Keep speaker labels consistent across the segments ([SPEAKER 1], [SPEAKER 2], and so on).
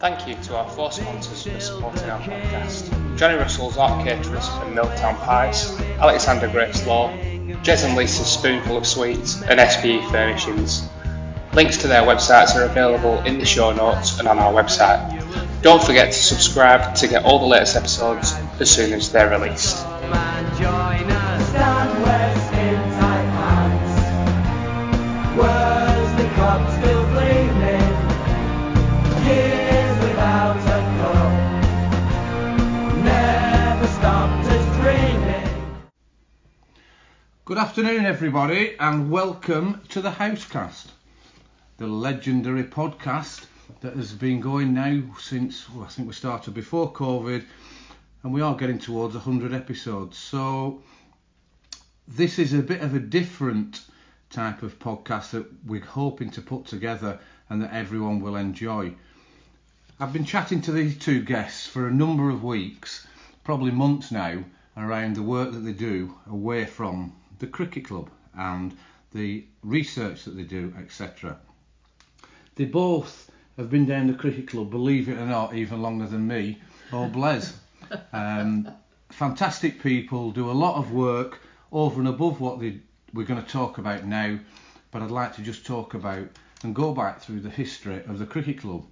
[SPEAKER 1] Thank you to our 4 sponsors for supporting our podcast: Johnny Russell's Art Caterers and Milltown Pies, Alexander Grace Law, Jez and Lisa's Spoonful of Sweets, and SPE Furnishings. Links to their websites are available in the show notes and on our website. Don't forget to subscribe to get all the latest episodes as soon as they're released.
[SPEAKER 2] Good afternoon everybody, and welcome to the Housecast, the legendary podcast that has been going now since, I think we started before COVID, and we are getting towards 100 episodes. So this is a bit of a different type of podcast that we're hoping to put together and that everyone will enjoy. I've been chatting to these two guests for a number of weeks, probably months now, around the work that they do away from the cricket club and the research that they do, etc. They both have been down the cricket club, believe it or not, even longer than me or Blaise. Fantastic people, do a lot of work over and above what we're going to talk about now, but I'd like to just talk about and go back through the history of the cricket club.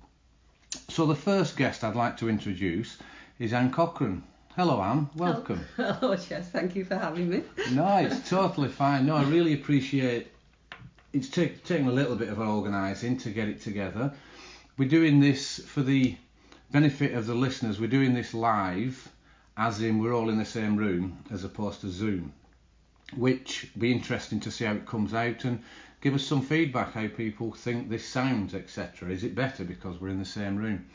[SPEAKER 2] So the first guest I'd like to introduce is Anne Cochrane. Hello Anne, welcome.
[SPEAKER 3] Hello Jess, thank you for having me.
[SPEAKER 2] No, it's totally fine. No, I really appreciate it's taking a little bit of organising to get it together. We're doing this for the benefit of the listeners. We're doing this live, as in we're all in the same room, as opposed to Zoom, which will be interesting to see how it comes out and give us some feedback, how people think this sounds, etc. Is it better because we're in the same room?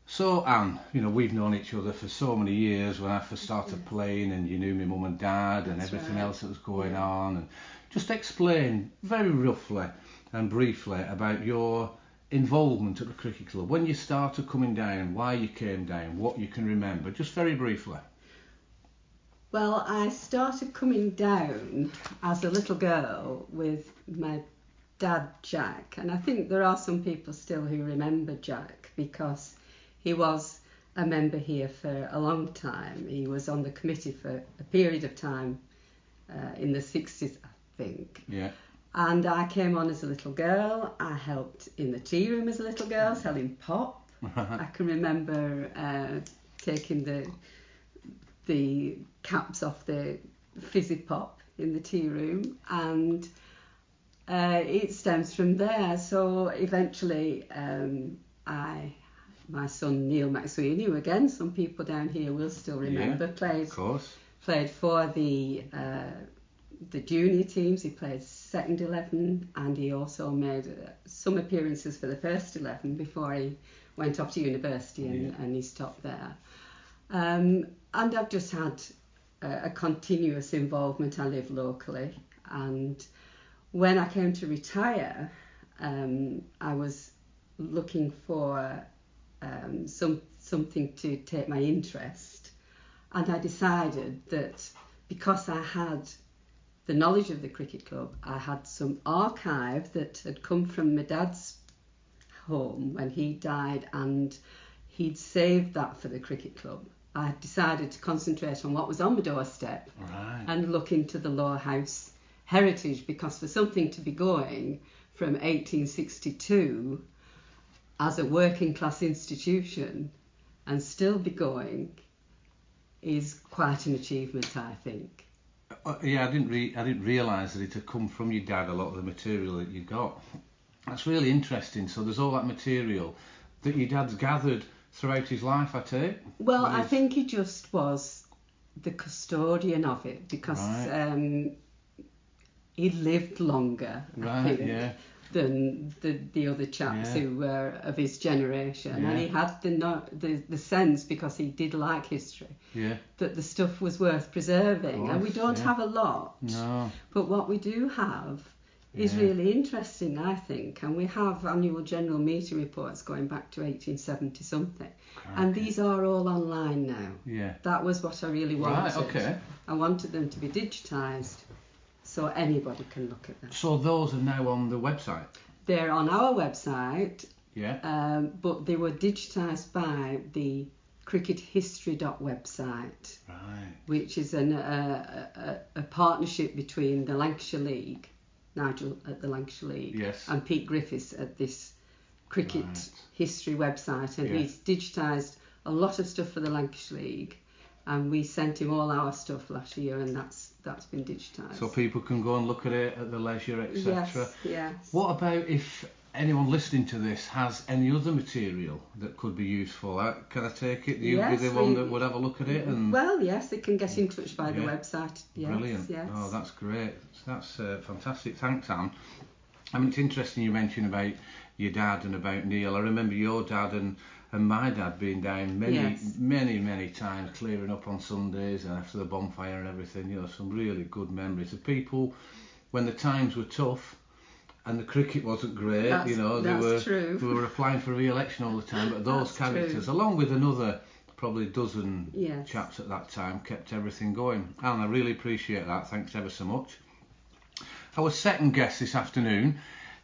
[SPEAKER 2] So Anne, we've known each other for so many years. When I first started playing, and you knew my mum and dad and everything else that was going on, and just explain very roughly and briefly about your involvement at the cricket club, when you started coming down, why you came down, what you can remember, just very briefly.
[SPEAKER 3] Well, I started coming down as a little girl with my dad Jack, and I think there are some people still who remember Jack because he was a member here for a long time. He was on the committee for a period of time in the 60s, I think. Yeah. And I came on as a little girl. I helped in the tea room as a little girl, selling pop. I can remember taking the caps off the fizzy pop in the tea room, and it stems from there. So eventually my son Neil McSweeney, who again some people down here will still remember, played for the junior teams. He played second 11, and he also made some appearances for the first 11 before he went off to university and he stopped there. And I've just had a continuous involvement. I live locally, and when I came to retire, I was looking for something to take my interest, and I decided that because I had the knowledge of the cricket club, I had some archive that had come from my dad's home when he died, and he'd saved that for the cricket club. I decided to concentrate on what was on my doorstep and look into the Lowerhouse heritage, because for something to be going from 1862 as a working class institution and still be going is quite an achievement, I think.
[SPEAKER 2] Yeah, I didn't realise that it had come from your dad, a lot of the material that you got. That's really interesting. So there's all that material that your dad's gathered throughout his life, I take?
[SPEAKER 3] Well, I think he just was the custodian of it because he lived longer, I think, than the other chaps who were of his generation, and he had the sense, because he did like history, that the stuff was worth preserving, and we don't have a lot, but what we do have is really interesting, I think, and we have annual general meeting reports going back to 1870 something, and these are all online now. That was what I really wanted. I wanted them to be digitised so anybody can look at them.
[SPEAKER 2] So those are now on the website?
[SPEAKER 3] They're on our website.
[SPEAKER 2] Yeah.
[SPEAKER 3] But they were digitised by the crickethistory.website,
[SPEAKER 2] Right.
[SPEAKER 3] which is a partnership between the Lancashire League, Nigel at the Lancashire League,
[SPEAKER 2] Yes.
[SPEAKER 3] and Pete Griffiths at this cricket history website, and he's digitised a lot of stuff for the Lancashire League, and we sent him all our stuff last year, and that's been digitised.
[SPEAKER 2] So people can go and look at it at the leisure, etc.
[SPEAKER 3] Yes.
[SPEAKER 2] What about if anyone listening to this has any other material that could be useful? Can I take it? You'd be the one that would have a look at it? And
[SPEAKER 3] well, yes, they can get in touch by the website. Yes,
[SPEAKER 2] brilliant.
[SPEAKER 3] Yes.
[SPEAKER 2] Oh, that's great. That's fantastic. Thanks, Anne. I mean, it's interesting you mentioned about your dad and about Neil. I remember your dad and my dad being down many times, clearing up on Sundays and after the bonfire and everything. You know, some really good memories of people when the times were tough and the cricket wasn't great.
[SPEAKER 3] They
[SPEAKER 2] were applying for re-election all the time. But those characters, along with another probably dozen chaps at that time, kept everything going. And I really appreciate that. Thanks ever so much. Our second guest this afternoon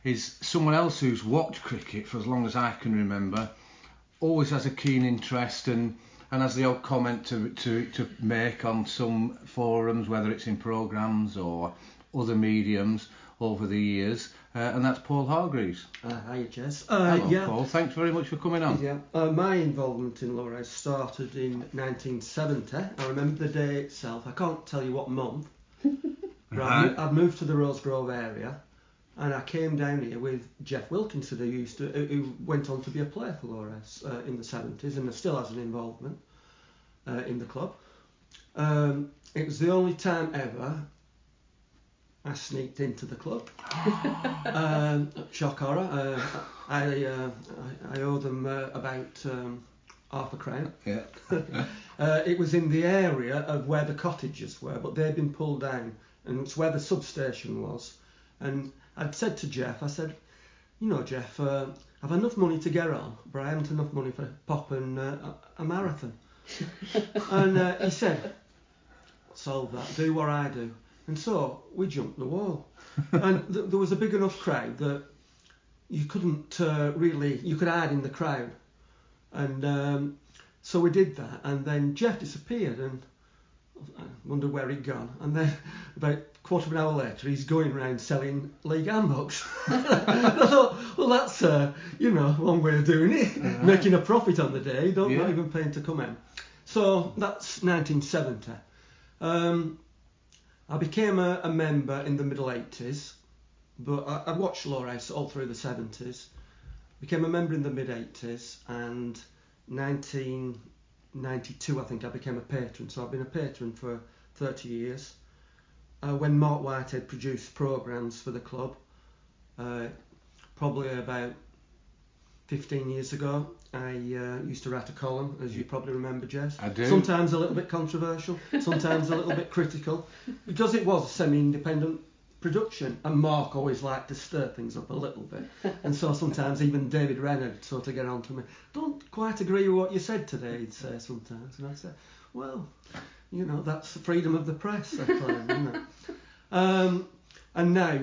[SPEAKER 2] is someone else who's watched cricket for as long as I can remember, always has a keen interest and has the odd comment to make on some forums, whether it's in programmes or other mediums over the years, and that's Paul Hargreaves.
[SPEAKER 4] Hi, Jez.
[SPEAKER 2] Hello, Paul. Thanks very much for coming on.
[SPEAKER 4] Yeah. My involvement in Lowerhouse started in 1970. I remember the day itself. I can't tell you what month. Right. I'd moved to the Rosegrove area, and I came down here with Jeff Wilkinson, who went on to be a player for Lowerhouse in the 70s, and still has an involvement in the club. It was the only time ever I sneaked into the club. Shock horror. I owe them about £5.
[SPEAKER 2] Yeah.
[SPEAKER 4] It was in the area of where the cottages were, but they'd been pulled down, and it's where the substation was. And I'd said to Jeff, I said, you know, Jeff, I've enough money to get on, but I haven't enough money for popping a marathon. And he said, solve that, do what I do. And so we jumped the wall. And there was a big enough crowd that you couldn't you could hide in the crowd. And so we did that. And then Jeff disappeared, and I wondered where he'd gone. And then about a quarter of an hour later, he's going around selling league handbooks. I thought, well, that's one way of doing it, making a profit on the day, not even paying to come in. So that's 1970. I became a member in the middle 80s, but I watched Lowerhouse all through the 70s. Became a member in the mid 80s, and 1992 I think I became a patron. So I've been a patron for 30 years. When Mark Whitehead produced programmes for the club, probably about 15 years ago, I used to write a column, as you probably remember, Jez.
[SPEAKER 2] I do.
[SPEAKER 4] Sometimes a little bit controversial, sometimes a little bit critical, because it was a semi-independent production, and Mark always liked to stir things up a little bit, and so sometimes even David Renner would sort of get on to me. Don't quite agree with what you said today, he'd say sometimes, and I'd say, well, that's the freedom of the press, I claim, isn't it? And now,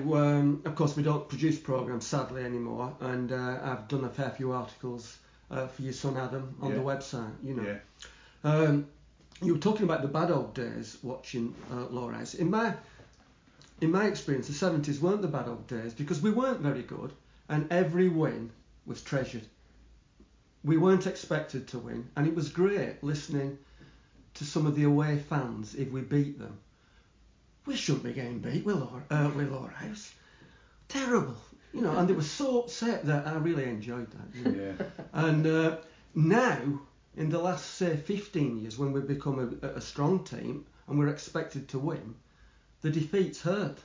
[SPEAKER 4] of course, we don't produce programmes, sadly, anymore, and I've done a fair few articles for your son Adam on the website, Yeah. You were talking about the bad old days watching Lowerhouse. In my experience, the 70s weren't the bad old days, because we weren't very good, and every win was treasured. We weren't expected to win, and it was great listening to some of the away fans if we beat them. We shouldn't be getting beat with Lowerhouse. Terrible. And they were so upset that I really enjoyed that. And now, in the last, say, 15 years, when we've become a strong team and we're expected to win, the defeats hurt.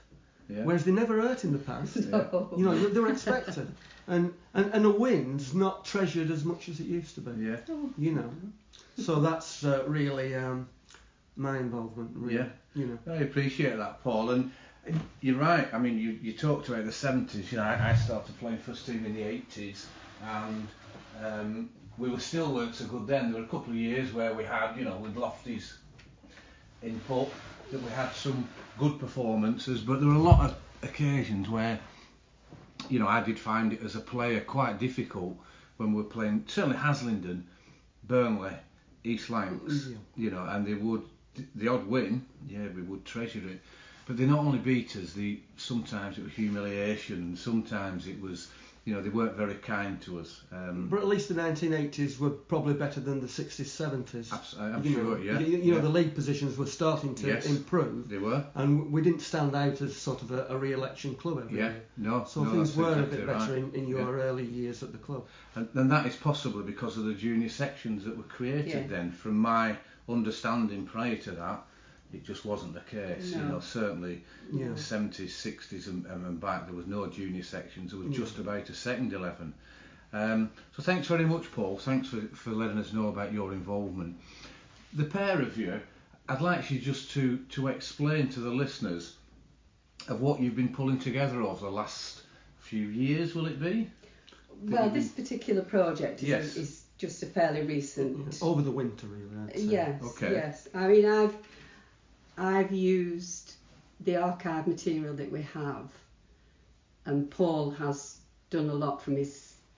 [SPEAKER 4] Yeah. Whereas they never hurt in the past. No. They were expected. And a win's not treasured as much as it used to be. Yeah. So that's really my involvement, really. Yeah.
[SPEAKER 2] I appreciate that, Paul. And you're right. I mean, you talked about the 70s. I started playing first team in the 80s, and we weren't so good then. There were a couple of years where we had, with Lofty's input, that we had some good performances, but there were a lot of occasions where, I did find it as a player quite difficult when we were playing, certainly Haslingden, Burnley, East Lancs, you know, and they would, the odd win, yeah, we would treasure it. But they not only beat us, sometimes it was humiliation, and sometimes it was, you know, they weren't very kind to us.
[SPEAKER 4] But at least the 1980s were probably better than the 60s, 70s.
[SPEAKER 2] I'm sure, yeah.
[SPEAKER 4] You know, the league positions were starting to improve.
[SPEAKER 2] They were.
[SPEAKER 4] And we didn't stand out as sort of a re-election club every year. So things were a bit better in your early years at the club.
[SPEAKER 2] And that is possibly because of the junior sections that were created then. From my understanding prior to that, it just wasn't the case. You know, certainly in the 70s, 60s and back, there was no junior sections. There was just about a second 11. So thanks very much, Paul. Thanks for letting us know about your involvement. The pair of you, I'd like you just to explain to the listeners of what you've been pulling together over the last few years, will it be?
[SPEAKER 3] Well, this particular project is just a fairly recent...
[SPEAKER 4] Over the winter, really, I'd say.
[SPEAKER 3] Yes,
[SPEAKER 2] okay.
[SPEAKER 3] Yes. I mean, I've used the archive material that we have, and Paul has done a lot from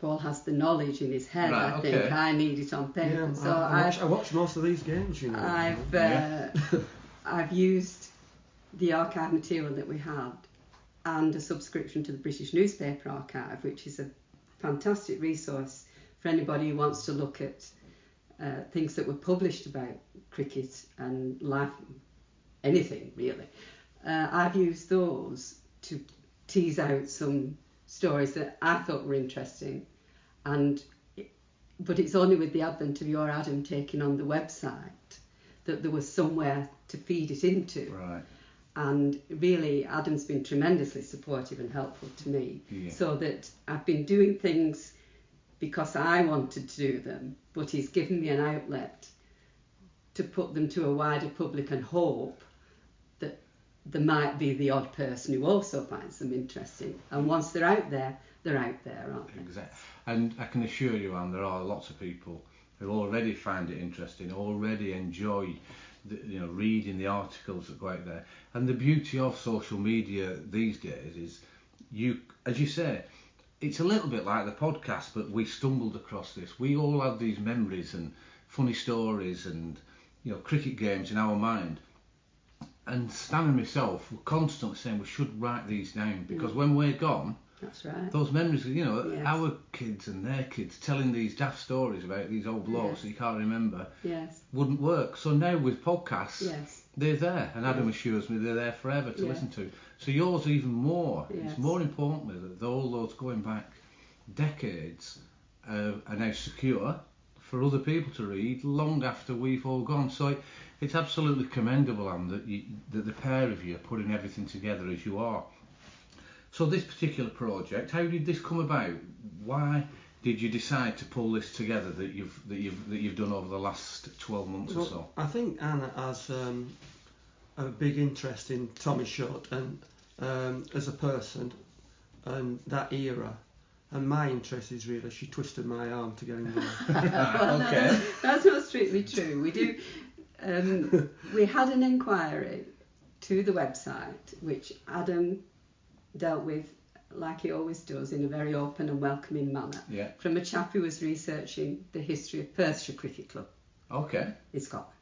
[SPEAKER 3] Paul has the knowledge in his head,
[SPEAKER 2] right,
[SPEAKER 3] I think. I need it on paper. So
[SPEAKER 4] I watch most of these games, you know.
[SPEAKER 3] I've used the archive material that we had and a subscription to the British Newspaper Archive, which is a fantastic resource for anybody who wants to look at things that were published about cricket and life, anything really. I've used those to tease out some stories that I thought were interesting, but it's only with the advent of your Adam taking on the website that there was somewhere to feed it into.
[SPEAKER 2] Right.
[SPEAKER 3] And really, Adam's been tremendously supportive and helpful to me, so that I've been doing things because I wanted to do them, but he's given me an outlet to put them to a wider public and hope that there might be the odd person who also finds them interesting. And once they're out there, aren't they?
[SPEAKER 2] Exactly. And I can assure you, Anne, there are lots of people who already find it interesting, already enjoy reading the articles that go out there. And the beauty of social media these days is, as you say, it's a little bit like the podcast, but we stumbled across this. We all have these memories and funny stories and cricket games in our mind. And Stan and myself were constantly saying we should write these down, because when we're gone,
[SPEAKER 3] that's right,
[SPEAKER 2] those memories, our kids and their kids telling these daft stories about these old blokes that you can't remember, wouldn't work. So now with podcasts, they're there, and Adam assures me they're there forever to listen to. So yours even more. It's more importantly that all those going back decades are now secure for other people to read long after we've all gone. So it's absolutely commendable, Anne, that the pair of you are putting everything together as you are. So this particular project, how did this come about? Why did you decide to pull this together that you've done over the last 12 months or so?
[SPEAKER 4] I think Anna has a big interest in Tommy Shutt and as a person and that era. And my interest is really she twisted my arm to get involved.
[SPEAKER 3] Well,
[SPEAKER 2] okay.
[SPEAKER 3] No, that's not strictly true. We do. We had an inquiry to the website, which Adam dealt with, like he always does, in a very open and welcoming manner, from a chap who was researching the history of Perthshire Cricket Club in Scotland.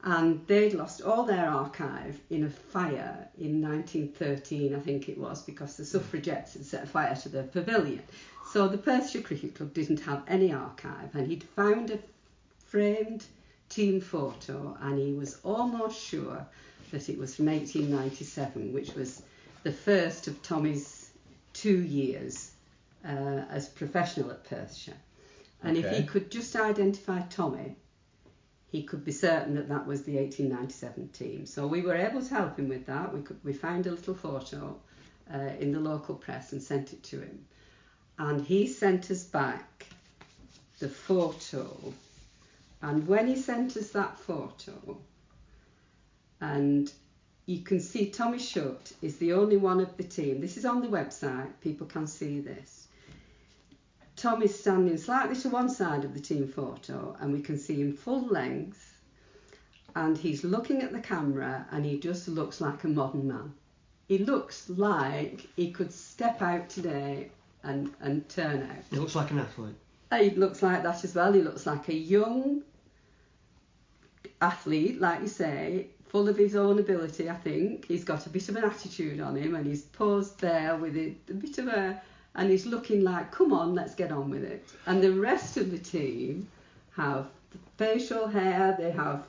[SPEAKER 3] And they'd lost all their archive in a fire in 1913, I think it was, because the suffragettes had set fire to the pavilion. So the Perthshire Cricket Club didn't have any archive, and he'd found a framed team photo, and he was almost sure that it was from 1897, which was the first of Tommy's 2 years as professional at Perthshire. And if he could just identify Tommy, he could be certain that was the 1897 team. So we were able to help him with that. We found a little photo in the local press and sent it to him. And he sent us back the photo. And when he sent us that photo, and you can see Tommy Shutt is the only one of the team. This is on the website, people can see this. Tommy's standing slightly to one side of the team photo, and we can see him full length, and he's looking at the camera, and he just looks like a modern man. He looks like he could step out today and turn out.
[SPEAKER 4] He looks like an athlete.
[SPEAKER 3] He looks like that as well. He looks like a young athlete, like you say, full of his own ability, I think. He's got a bit of an attitude on him, and he's posed there with a bit of and he's looking like, come on, let's get on with it. And the rest of the team have facial hair, they have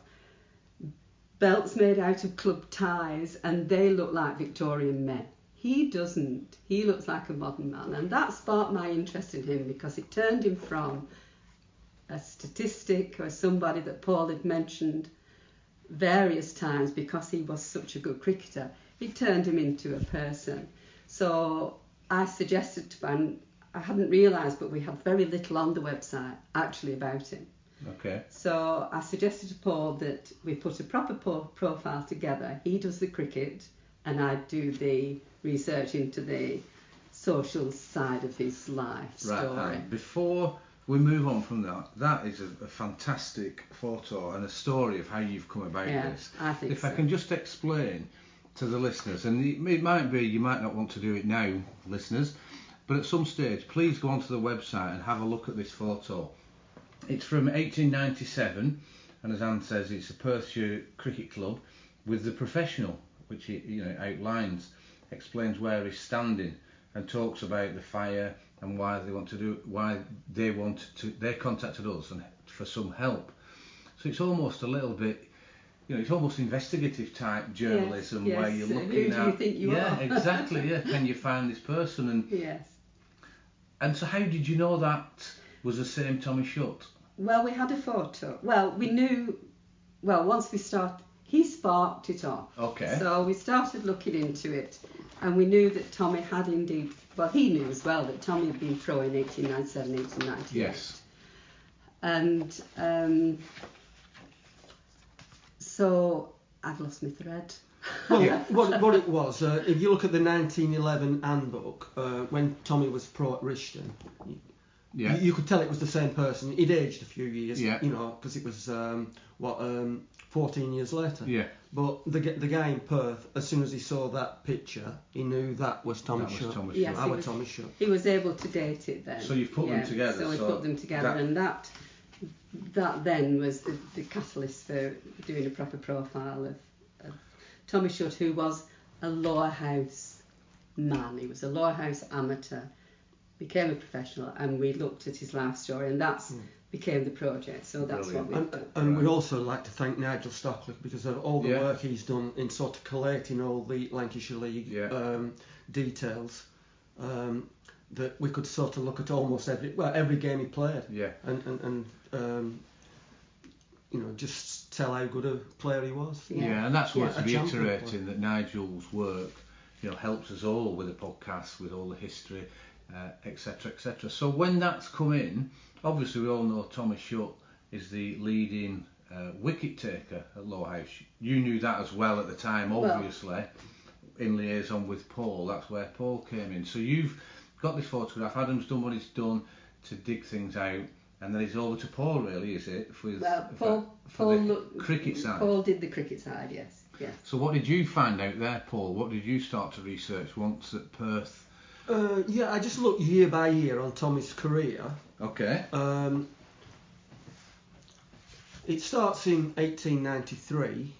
[SPEAKER 3] belts made out of club ties, and they look like Victorian men. He doesn't. He looks like a modern man, and that sparked my interest in him, because it turned him from a statistic or somebody that Paul had mentioned various times because he was such a good cricketer. It turned him into a person. So I suggested to him, I hadn't realised, but we had very little on the website actually about him.
[SPEAKER 2] Okay.
[SPEAKER 3] So I suggested to Paul that we put a proper profile together. He does the cricket and I do the research into the social side of his life story.
[SPEAKER 2] Right. Before we move on from that, that is a fantastic photo and a story of how you've come about this.
[SPEAKER 3] I think
[SPEAKER 2] if
[SPEAKER 3] so.
[SPEAKER 2] I can just explain to the listeners, and it might be you might not want to do it now, listeners, but at some stage, please go onto the website and have a look at this photo. It's from 1897, and as Anne says, it's a Perthshire Cricket Club with the professional, which it outlines, explains where he's standing, and talks about the fire and why they contacted us and for some help. So it's almost a little bit, it's almost investigative type journalism,
[SPEAKER 3] yes.
[SPEAKER 2] where you're looking at.
[SPEAKER 3] Who do you think you are?
[SPEAKER 2] Yeah, exactly. Yeah, can you find this person? And
[SPEAKER 3] yes.
[SPEAKER 2] And so, how did you know that was the same Tommy Shutt?
[SPEAKER 3] Well, we had a photo. Well, we knew. Well, once we started, he sparked it off.
[SPEAKER 2] Okay.
[SPEAKER 3] So we started looking into it, and we knew that Tommy had indeed. Well, he knew as well that Tommy had been pro in 1897, 1898.
[SPEAKER 2] Yes.
[SPEAKER 3] And so I've lost my thread.
[SPEAKER 4] Well, what it was, if you look at the 1911 handbook, when Tommy was pro at Rishton, you could tell it was the same person. He'd aged a few years, because it was 14 years later.
[SPEAKER 2] Yeah.
[SPEAKER 4] But the guy in Perth, as soon as he saw that picture, he knew that was Tommy Shutt.
[SPEAKER 3] Yes,
[SPEAKER 4] Tommy Shutt.
[SPEAKER 3] He was able to date it then.
[SPEAKER 2] So you've put them together.
[SPEAKER 3] So we put them together, and that then was the catalyst for doing a proper profile of Tommy Shutt, who was a Lowerhouse man. He was a Lowerhouse amateur, became a professional, and we looked at his life story, and that's became the project. So that's
[SPEAKER 2] Brilliant.
[SPEAKER 3] what we've done.
[SPEAKER 4] And we'd also like to thank Nigel Stockley because of all the work he's done in sort of collating all the Lancashire League details. That we could sort of look at almost every game he played. Yeah. And just tell how good a player he was.
[SPEAKER 2] Yeah, and that's worth reiterating, that Nigel's work, helps us all with the podcast, with all the history, etc., etc. So when that's come in, obviously we all know Tommy Shutt is the leading wicket taker at Lowerhouse. You knew that as well at the time, obviously, in liaison with Paul. That's where Paul came in. So you've got this photograph. Adam's done what he's done to dig things out, and then it's over to Paul, really, is it? For the cricket side.
[SPEAKER 3] Paul did the cricket side, yes.
[SPEAKER 2] So what did you find out there, Paul? What did you start to research once at Perth?
[SPEAKER 4] I just looked year by year on Tommy's career.
[SPEAKER 2] Okay.
[SPEAKER 4] It starts in 1893.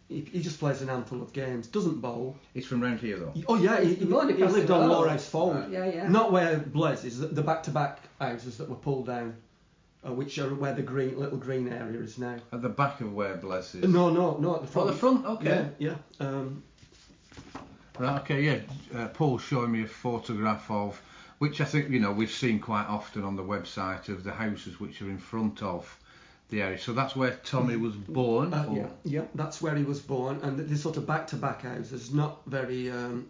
[SPEAKER 4] He just plays an handful of games. Doesn't bowl.
[SPEAKER 2] He's from round here, though.
[SPEAKER 4] Oh yeah, he lived on Lowerhouse Fold.
[SPEAKER 3] Yeah.
[SPEAKER 4] Not where Blaise is. The back-to-back houses that were pulled down, which are where the little green area is now.
[SPEAKER 2] At the back of where Blaise is.
[SPEAKER 4] No, at the front.
[SPEAKER 2] Oh, the front. Okay.
[SPEAKER 4] Yeah.
[SPEAKER 2] Right. Okay. Yeah. Paul's showing me a photograph of, which I think we've seen quite often on the website, of the houses which are in front of the area. So that's where Tommy was born.
[SPEAKER 4] Yeah, that's where he was born, and this sort of back-to-back houses, not very, some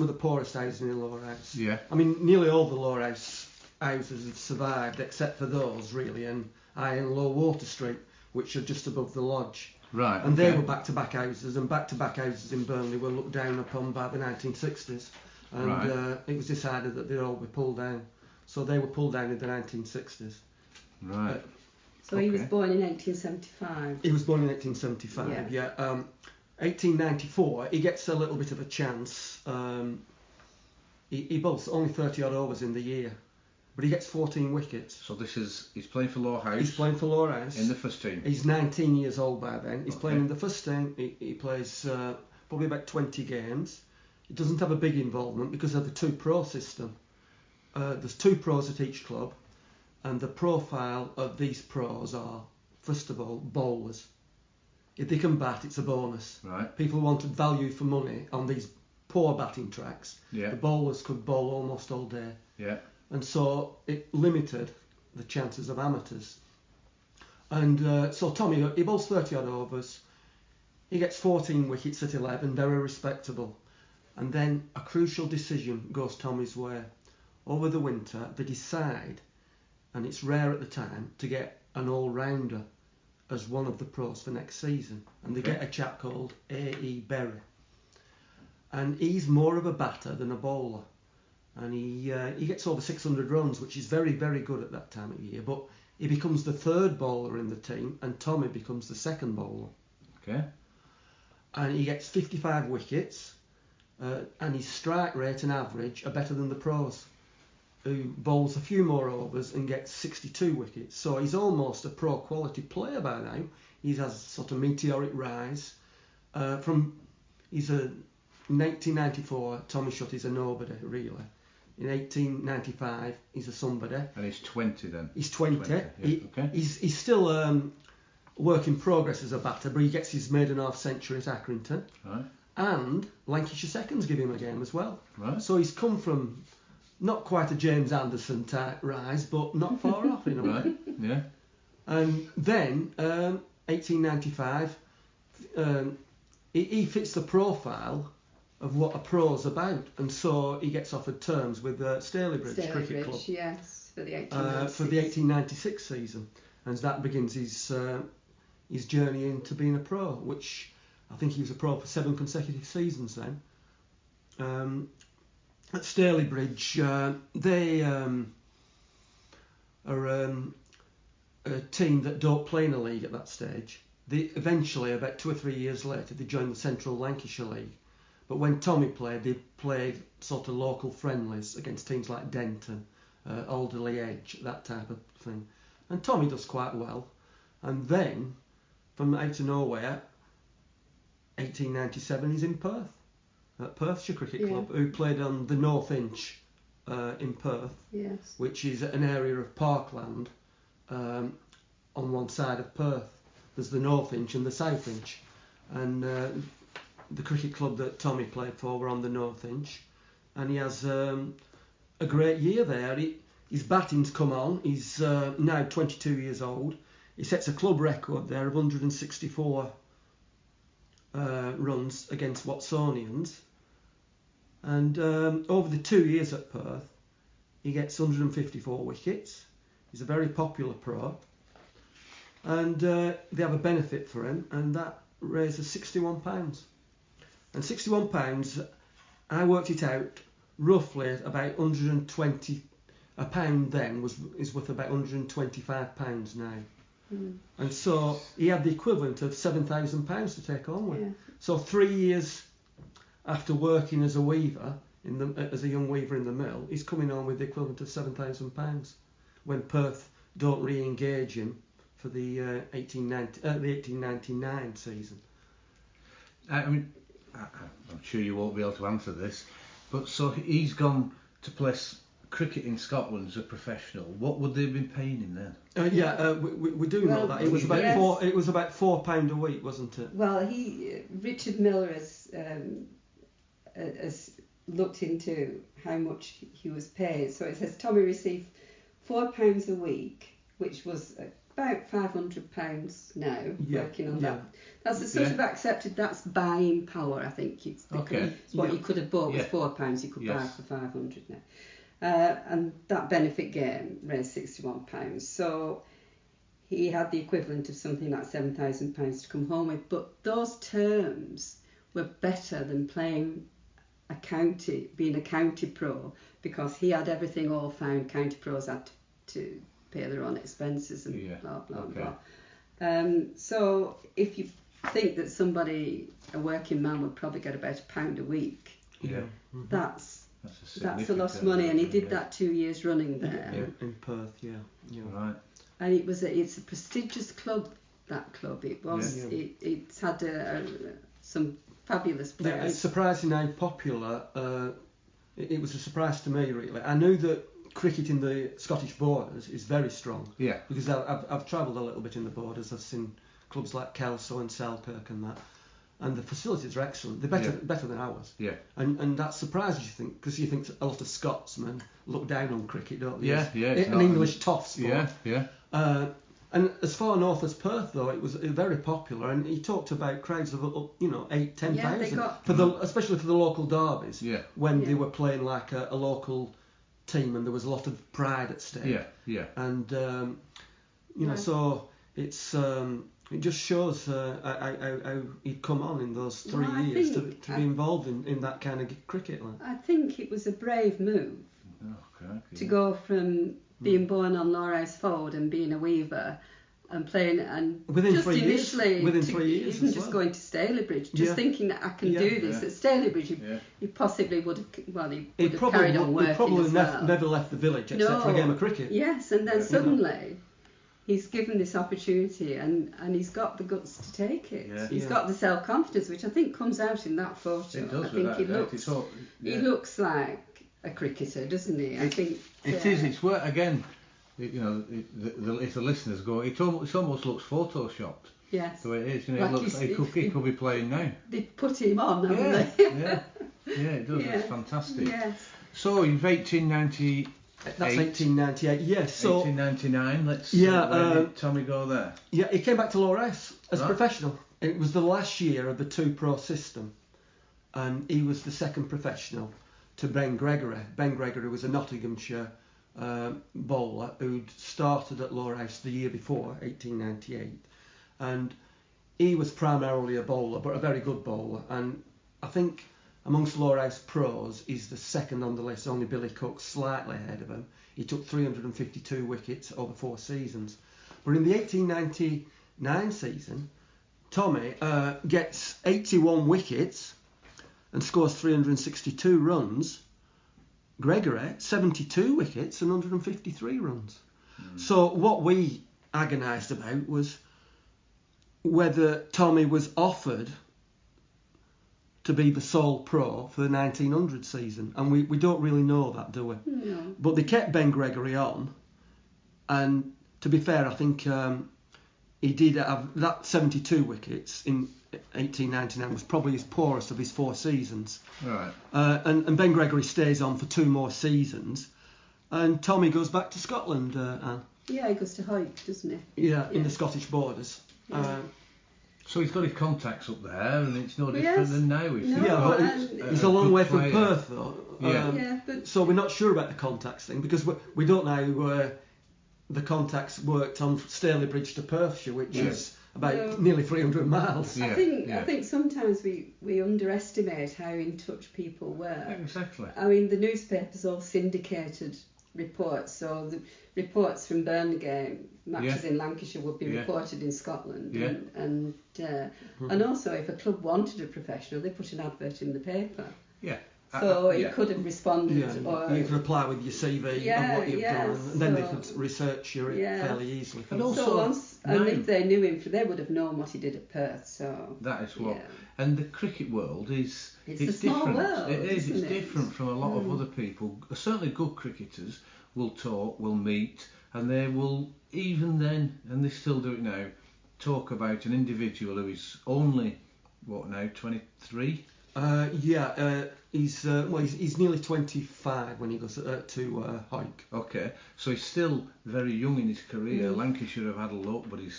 [SPEAKER 4] of the poorest houses in Lowerhouse.
[SPEAKER 2] Yeah.
[SPEAKER 4] I mean, nearly all the Lowerhouse houses have survived, except for those really, and High and Low Water Street, which are just above the lodge.
[SPEAKER 2] Right.
[SPEAKER 4] And they were back-to-back houses, and back-to-back houses in Burnley were looked down upon by the 1960s, and it was decided that they'd all be pulled down. So they were pulled down in the 1960s.
[SPEAKER 2] Right.
[SPEAKER 3] So he was born in 1875.
[SPEAKER 4] He was born in 1875, yeah. 1894, he gets a little bit of a chance. He bowls only 30 odd overs in the year. but he gets 14 wickets.
[SPEAKER 2] So he's playing for Lowerhouse.
[SPEAKER 4] He's playing for Lowerhouse.
[SPEAKER 2] In the first team.
[SPEAKER 4] He's 19 years old by then. He's
[SPEAKER 2] Okay.
[SPEAKER 4] playing in the first team. He plays probably about 20 games. He doesn't have a big involvement because of the 2 pro system. There's 2 pros at each club, and the profile of these pros are, first of all, bowlers. If they can bat, it's a bonus.
[SPEAKER 2] Right.
[SPEAKER 4] People wanted value for money on these poor batting tracks.
[SPEAKER 2] Yeah.
[SPEAKER 4] The bowlers could bowl almost all day.
[SPEAKER 2] Yeah.
[SPEAKER 4] And so it limited the chances of amateurs. And so Tommy, he bowls 30 odd overs. He gets 14 wickets at 11, very respectable. And then a crucial decision goes Tommy's way. Over the winter, they decide, and it's rare at the time, to get an all-rounder as one of the pros for next season. And they get a chap called A.E. Berry. And he's more of a batter than a bowler. And he gets over 600 runs, which is very, very good at that time of year. But he becomes the 3rd bowler in the team, and Tommy becomes the 2nd bowler.
[SPEAKER 2] Okay.
[SPEAKER 4] And he gets 55 wickets, and his strike rate and average are better than the pros, who bowls a few more overs and gets 62 wickets. So he's almost a pro quality player by now. He has a sort of meteoric rise. In 1894, Tommy Shutt is a nobody, really. In 1895, he's a somebody.
[SPEAKER 2] And he's 20 then?
[SPEAKER 4] He's 20.
[SPEAKER 2] Yeah. Okay.
[SPEAKER 4] He's still a work in progress as a batter, but he gets his maiden half century at Accrington.
[SPEAKER 2] Right.
[SPEAKER 4] And Lancashire Seconds give him a game as well.
[SPEAKER 2] Right.
[SPEAKER 4] So he's come from not quite a James Anderson type rise, but not far off in a way.
[SPEAKER 2] Right. Yeah.
[SPEAKER 4] And then, 1895, he fits the profile of what a pro's about, and so he gets offered terms with Stalybridge Cricket Club.
[SPEAKER 3] Yes, for the 1896.
[SPEAKER 4] For the 1896 season, and that begins his journey into being a pro, which I think he was a pro for 7 consecutive seasons then. At Stalybridge, they are a team that don't play in a league at that stage. They eventually, about 2 or 3 years later, they joined the Central Lancashire League. But when Tommy played, they played sort of local friendlies against teams like Denton, Alderley Edge, that type of thing. And Tommy does quite well. And then, from out of nowhere, 1897, he's in Perth, at Perthshire Cricket Club, who played on the North Inch in Perth, which is an area of parkland on one side of Perth. There's the North Inch and the South Inch. And the cricket club that Tommy played for were on the North Inch, and he has a great year there. His batting's come on. He's now 22 years old. He sets a club record there of 164 runs against Watsonians, and over the 2 years at Perth, he gets 154 wickets. He's a very popular pro, and they have a benefit for him, and that raises £61. And £61, I worked it out roughly at about 120. A pound then is worth about £125 now. And so he had the equivalent of £7,000 to take on with. So 3 years after working as a weaver, as a young weaver in the mill, he's coming on with the equivalent of £7,000 when Perth don't re-engage him for the 1899 season.
[SPEAKER 2] I mean, I'm sure you won't be able to answer this, but so he's gone to play cricket in Scotland as a professional. What would they have been paying him then?
[SPEAKER 4] We do know that it was about It was about £4 a week, wasn't it?
[SPEAKER 3] Well, Richard Miller has looked into how much he was paid. So it says Tommy received £4 a week, which was about £500 now, working on that. That's sort of accepted. That's buying power, I think. It's what you could have bought with £4, you could buy for £500 now. And that benefit game raised £61. So he had the equivalent of something like £7,000 to come home with. But those terms were better than playing being a county pro, because he had everything all found. County pros had to pay their own expenses and blah blah blah. So if you think that a working man would probably get about £1 a week, that's That's a lot of money, and he did that 2 years running there.
[SPEAKER 4] In Perth, yeah.
[SPEAKER 2] Right.
[SPEAKER 3] And it's a prestigious club. That club, it was.
[SPEAKER 4] Yeah.
[SPEAKER 3] It's had some fabulous players.
[SPEAKER 4] It's surprising how popular. It was a surprise to me, really. I knew that cricket in the Scottish borders is very strong.
[SPEAKER 2] Yeah.
[SPEAKER 4] Because I've travelled a little bit in the borders. I've seen clubs like Kelso and Selkirk and that, and the facilities are excellent. They're better than ours.
[SPEAKER 2] Yeah.
[SPEAKER 4] And that surprises you, because you think a lot of Scotsmen look down on cricket, don't they?
[SPEAKER 2] Yeah.
[SPEAKER 4] An English tough sport.
[SPEAKER 2] Yeah.
[SPEAKER 4] And as far north as Perth, though, it was very popular, and he talked about crowds of 8,000-10,000 especially for the local derbies.
[SPEAKER 2] Yeah.
[SPEAKER 4] When they were playing like a local team, and there was a lot of pride at stake.
[SPEAKER 2] Yeah.
[SPEAKER 4] And so it's it just shows how he'd come on in those 3 years to be involved in that kind of cricket.
[SPEAKER 3] I think it was a brave move to go from being born on Lowerhouse Ford and being a weaver and playing, and
[SPEAKER 4] within
[SPEAKER 3] just
[SPEAKER 4] 3 years,
[SPEAKER 3] initially
[SPEAKER 4] within 3 years,
[SPEAKER 3] even
[SPEAKER 4] as
[SPEAKER 3] just
[SPEAKER 4] well.
[SPEAKER 3] going to Stalybridge, just thinking that I can do this at Stalybridge. He possibly would have. Well, he would have carried on working.
[SPEAKER 4] He probably
[SPEAKER 3] as well.
[SPEAKER 4] never left the village except for a game of cricket.
[SPEAKER 3] Yes, and then suddenly he's given this opportunity, and he's got the guts to take it.
[SPEAKER 2] Yeah.
[SPEAKER 3] He's got the self-confidence, which I think comes out in that photo.
[SPEAKER 2] It does.
[SPEAKER 3] I think he looks like a cricketer, doesn't he? I think
[SPEAKER 2] it is. It's where again, if the listeners go, it almost looks photoshopped.
[SPEAKER 3] Yes.
[SPEAKER 2] The way it is,
[SPEAKER 3] Like
[SPEAKER 2] it looks. He could be playing now.
[SPEAKER 3] They put him on, haven't they?
[SPEAKER 2] Yeah, it does.
[SPEAKER 3] Yeah.
[SPEAKER 2] It's fantastic.
[SPEAKER 3] Yes.
[SPEAKER 2] So you've 1890.
[SPEAKER 4] That's 1898. Yes. So
[SPEAKER 2] 1899. Let's. Where did Tommy go there?
[SPEAKER 4] Yeah, he came back to Lowerhouse as a professional. It was the last year of the 2-pro system, and he was the second professional to Ben Gregory. Ben Gregory was a Nottinghamshire bowler who'd started at Lowerhouse the year before, 1898, and he was primarily a bowler, but a very good bowler. And I think amongst Lowerhouse pros, he's the second on the list, only Billy Cook slightly ahead of him. He took 352 wickets over 4 seasons. But in the 1899 season, Tommy gets 81 wickets and scores 362 runs. Gregory, 72 wickets and 153 runs. So what we agonised about was whether Tommy was offered to be the sole pro for the 1900 season, and we don't really know that, do we?
[SPEAKER 3] No.
[SPEAKER 4] But they kept Ben Gregory on, and to be fair, I think he did have that 72 wickets in 1899 was probably his poorest of his 4 seasons.
[SPEAKER 2] Right.
[SPEAKER 4] And Ben Gregory stays on for 2 more seasons, and Tommy goes back to Scotland, Anne.
[SPEAKER 3] Yeah, he goes to Hawick, doesn't he?
[SPEAKER 4] Yeah, in the Scottish borders.
[SPEAKER 3] Yeah.
[SPEAKER 2] So he's got his contacts up there, and it's no different than now.
[SPEAKER 4] He's a long way from Perth, though.
[SPEAKER 3] But
[SPEAKER 4] so we're not sure about the contacts thing, because we don't know where the contacts worked on Stalybridge to Perthshire, which is about nearly 300 miles.
[SPEAKER 3] I think sometimes we underestimate how in touch people were.
[SPEAKER 2] Exactly.
[SPEAKER 3] I mean, the newspapers all syndicated reports, so the reports from Birmingham matches in Lancashire would be reported in Scotland, and also if a club wanted a professional, they put an advert in the paper.
[SPEAKER 2] Yeah.
[SPEAKER 3] So he could have responded.
[SPEAKER 4] Yeah,
[SPEAKER 3] or
[SPEAKER 4] you could reply with your CV and what you've done, and then they could research you fairly easily.
[SPEAKER 2] And also,
[SPEAKER 3] if they knew him, they would have known what he did at Perth. So
[SPEAKER 2] that is what. And the cricket world is
[SPEAKER 3] it's a small
[SPEAKER 2] different.
[SPEAKER 3] world.
[SPEAKER 2] It is. It's
[SPEAKER 3] it?
[SPEAKER 2] different from a lot of other people. Certainly, good cricketers will talk, will meet, and they will even then, and they still do it now, talk about an individual who is only 23. He's nearly 25 when he goes to Hawick. Okay, so he's still very young in his career. Lancashire have had a look, but he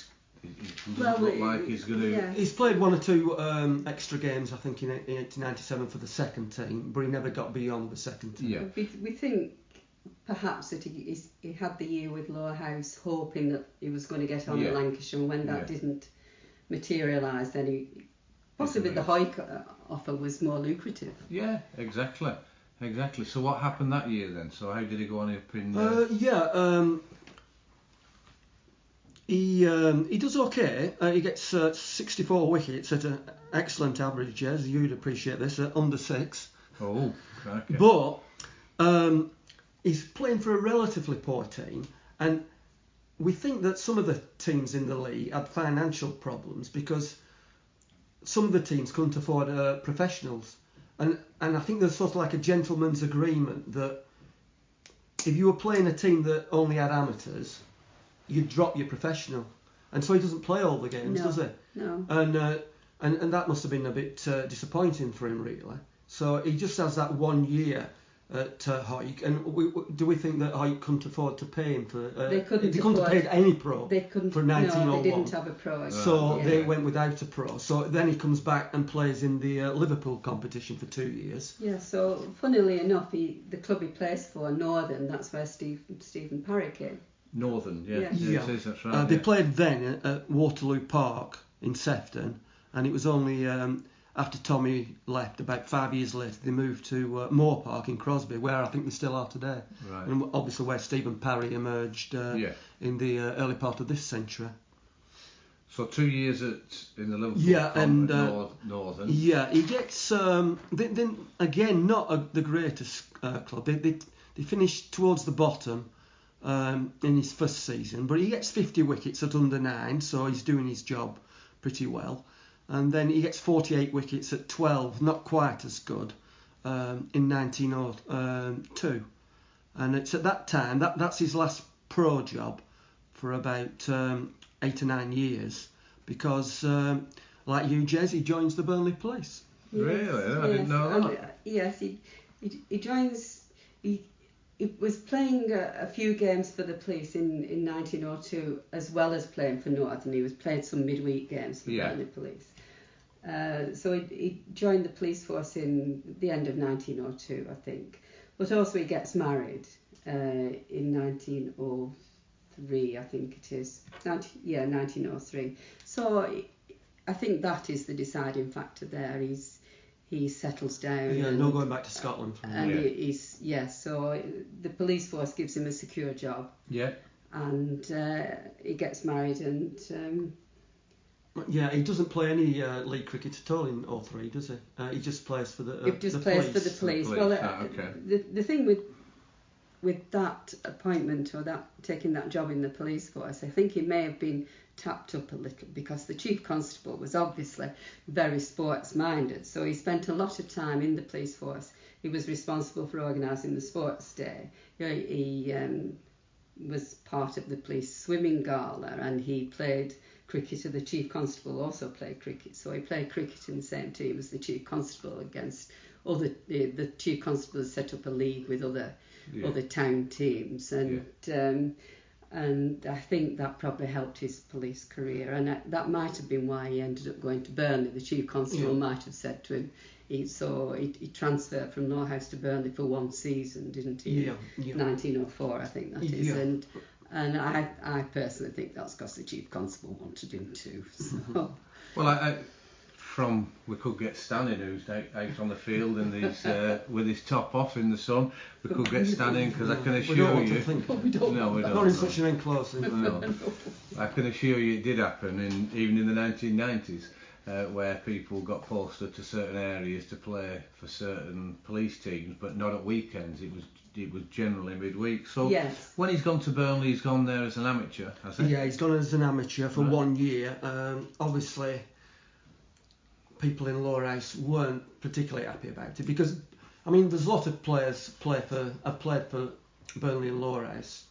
[SPEAKER 2] doesn't look like he's going to.
[SPEAKER 3] Yeah.
[SPEAKER 4] He's played 1 or 2 extra games, I think, in 1897 for the second team, but he never got beyond the second team.
[SPEAKER 2] Yeah.
[SPEAKER 3] We think perhaps that he had the year with Lowerhouse, hoping that he was going to get on at Lancashire, and when that didn't materialise, then possibly the Hawick offer was more lucrative.
[SPEAKER 2] Yeah, exactly. So what happened that year then? So how did he go on up in?
[SPEAKER 4] He does okay. He gets 64 wickets at an excellent average, as you'd appreciate this, at under 6.
[SPEAKER 2] Oh, crikey.
[SPEAKER 4] But he's playing for a relatively poor team, and we think that some of the teams in the league had financial problems because some of the teams couldn't afford professionals. And I think there's sort of like a gentleman's agreement that if you were playing a team that only had amateurs, you'd drop your professional. And so he doesn't play all the games, does he?
[SPEAKER 3] No.
[SPEAKER 4] And that must have been a bit disappointing for him, really. So he just has that 1 year at Haig. And do we think that Haig couldn't afford to pay him for...
[SPEAKER 3] They couldn't
[SPEAKER 4] have paid any pro
[SPEAKER 3] they couldn't,
[SPEAKER 4] for 1901.
[SPEAKER 3] No, they didn't have a pro.
[SPEAKER 4] So they went without a pro. So then he comes back and plays in the Liverpool competition for 2 years.
[SPEAKER 3] Yeah, so funnily enough, the club he plays for, Northern, that's where Stephen Parry came.
[SPEAKER 2] Northern, yeah.
[SPEAKER 3] Yeah.
[SPEAKER 2] It is, that's right.
[SPEAKER 4] They played then at Waterloo Park in Sefton, and it was only after Tommy left, about 5 years later, they moved to Moor Park in Crosby, where I think they still are today.
[SPEAKER 2] Right.
[SPEAKER 4] And obviously where Stephen Parry emerged in the early part of this century.
[SPEAKER 2] So 2 years in the Liverpool
[SPEAKER 4] and
[SPEAKER 2] Northern.
[SPEAKER 4] Yeah, he gets then again not the greatest club. They finished towards the bottom in his first season, but he gets 50 wickets at under 9, so he's doing his job pretty well. And then he gets 48 wickets at 12, not quite as good, in 1902. And it's at that time, that's his last pro job for about 8 or 9 years, because, like you, Jez, he joins the Burnley Police.
[SPEAKER 3] Yes,
[SPEAKER 2] Really? I didn't know that.
[SPEAKER 3] Yes, he joins... He was playing a few games for the police in 1902, as well as playing for Northern. He was playing some midweek games for Burnley Police. So he joined the police force in the end of 1902, I think. But also he gets married in 1903, I think it is. 1903. So I think that is the deciding factor there. He settles down.
[SPEAKER 4] Yeah, no going back to Scotland.
[SPEAKER 3] So the police force gives him a secure job.
[SPEAKER 2] Yeah.
[SPEAKER 3] And he gets married and...
[SPEAKER 4] he doesn't play any league cricket at all in 03, does he? He just plays for the
[SPEAKER 3] He just plays for the police. Well,
[SPEAKER 2] okay.
[SPEAKER 3] the thing with that appointment or that taking that job in the police force, I think he may have been tapped up a little because the chief constable was obviously very sports minded, so he spent a lot of time in the police force. He was responsible for organising the sports day. He was part of the police swimming gala, and he played cricket. The chief constable also played cricket, so he played cricket in the same team as the chief constable against other. The chief constable set up a league with other town teams, and I think that probably helped his police career, and that might have been why he ended up going to Burnley. The chief constable might have said to him, he transferred from Lowerhouse to Burnley for 1 season, didn't he? 1904, I think that is. And I personally think that's because the chief constable wanted him to. So.
[SPEAKER 2] Well, we could get Stan in, who's out on the field in these with his top off in the sun. We could get Stan in, because I can assure you.
[SPEAKER 4] We don't.
[SPEAKER 2] No, we don't.
[SPEAKER 4] Not in such an enclosed.
[SPEAKER 2] No. I can assure you it did happen, even in the 1990s, where people got posted to certain areas to play for certain police teams, but not at weekends. It was generally midweek. So when he's gone to Burnley, he's gone there as an amateur, has he?
[SPEAKER 4] Yeah, he's gone as an amateur for 1 year. Obviously, people in Lowerhouse weren't particularly happy about it because, I mean, there's a lot of players have played for Burnley and Lowerhouse,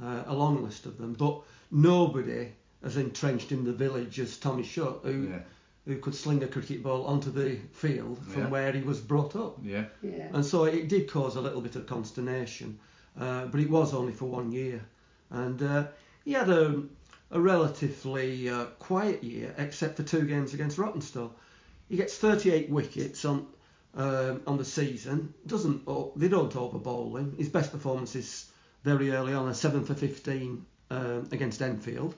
[SPEAKER 4] a long list of them, but nobody as entrenched in the village as Tommy Shutt, who could sling a cricket ball onto the field from where he was brought up.
[SPEAKER 2] Yeah.
[SPEAKER 4] And so it did cause a little bit of consternation, but it was only for 1 year. And he had a relatively quiet year, except for 2 games against Rottenstall. He gets 38 wickets on the season. They don't over-bowl him. His best performance is very early on, a 7 for 15 against Enfield.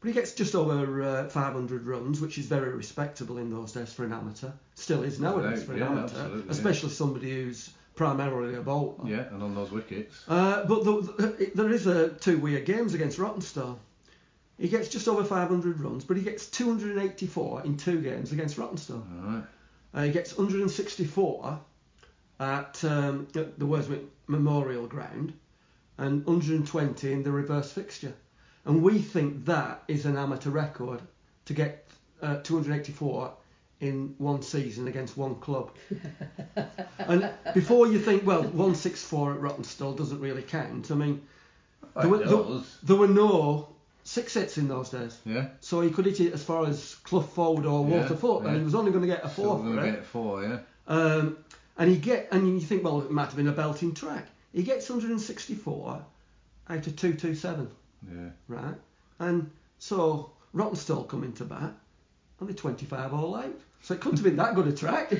[SPEAKER 4] But he gets just over 500 runs, which is very respectable in those days for an amateur. Still is nowadays for an amateur, especially somebody who's primarily a bowler.
[SPEAKER 2] Yeah, and on those wickets.
[SPEAKER 4] But there is 2 weird games against Rottenstall. He gets just over 500 runs, but he gets 284 in 2 games against Rottenstall.
[SPEAKER 2] All right.
[SPEAKER 4] He gets 164 at the Wordsworth Memorial Ground, and 120 in the reverse fixture. And we think that is an amateur record to get 284 in one season against one club. And before you think, well, 164 at Rottenstall doesn't really count. I mean, there were no 6-hits in those days.
[SPEAKER 2] Yeah.
[SPEAKER 4] So he could hit it as far as Clough Forward or Waterfoot, and he was only going to get a 4 for it.
[SPEAKER 2] Get 4, yeah.
[SPEAKER 4] And you think, well, it might have been a belting track. He gets 164 out of 227.
[SPEAKER 2] Yeah.
[SPEAKER 4] Right. And so Rottenstall come into bat, only 25 all out. So it couldn't have been that good a track.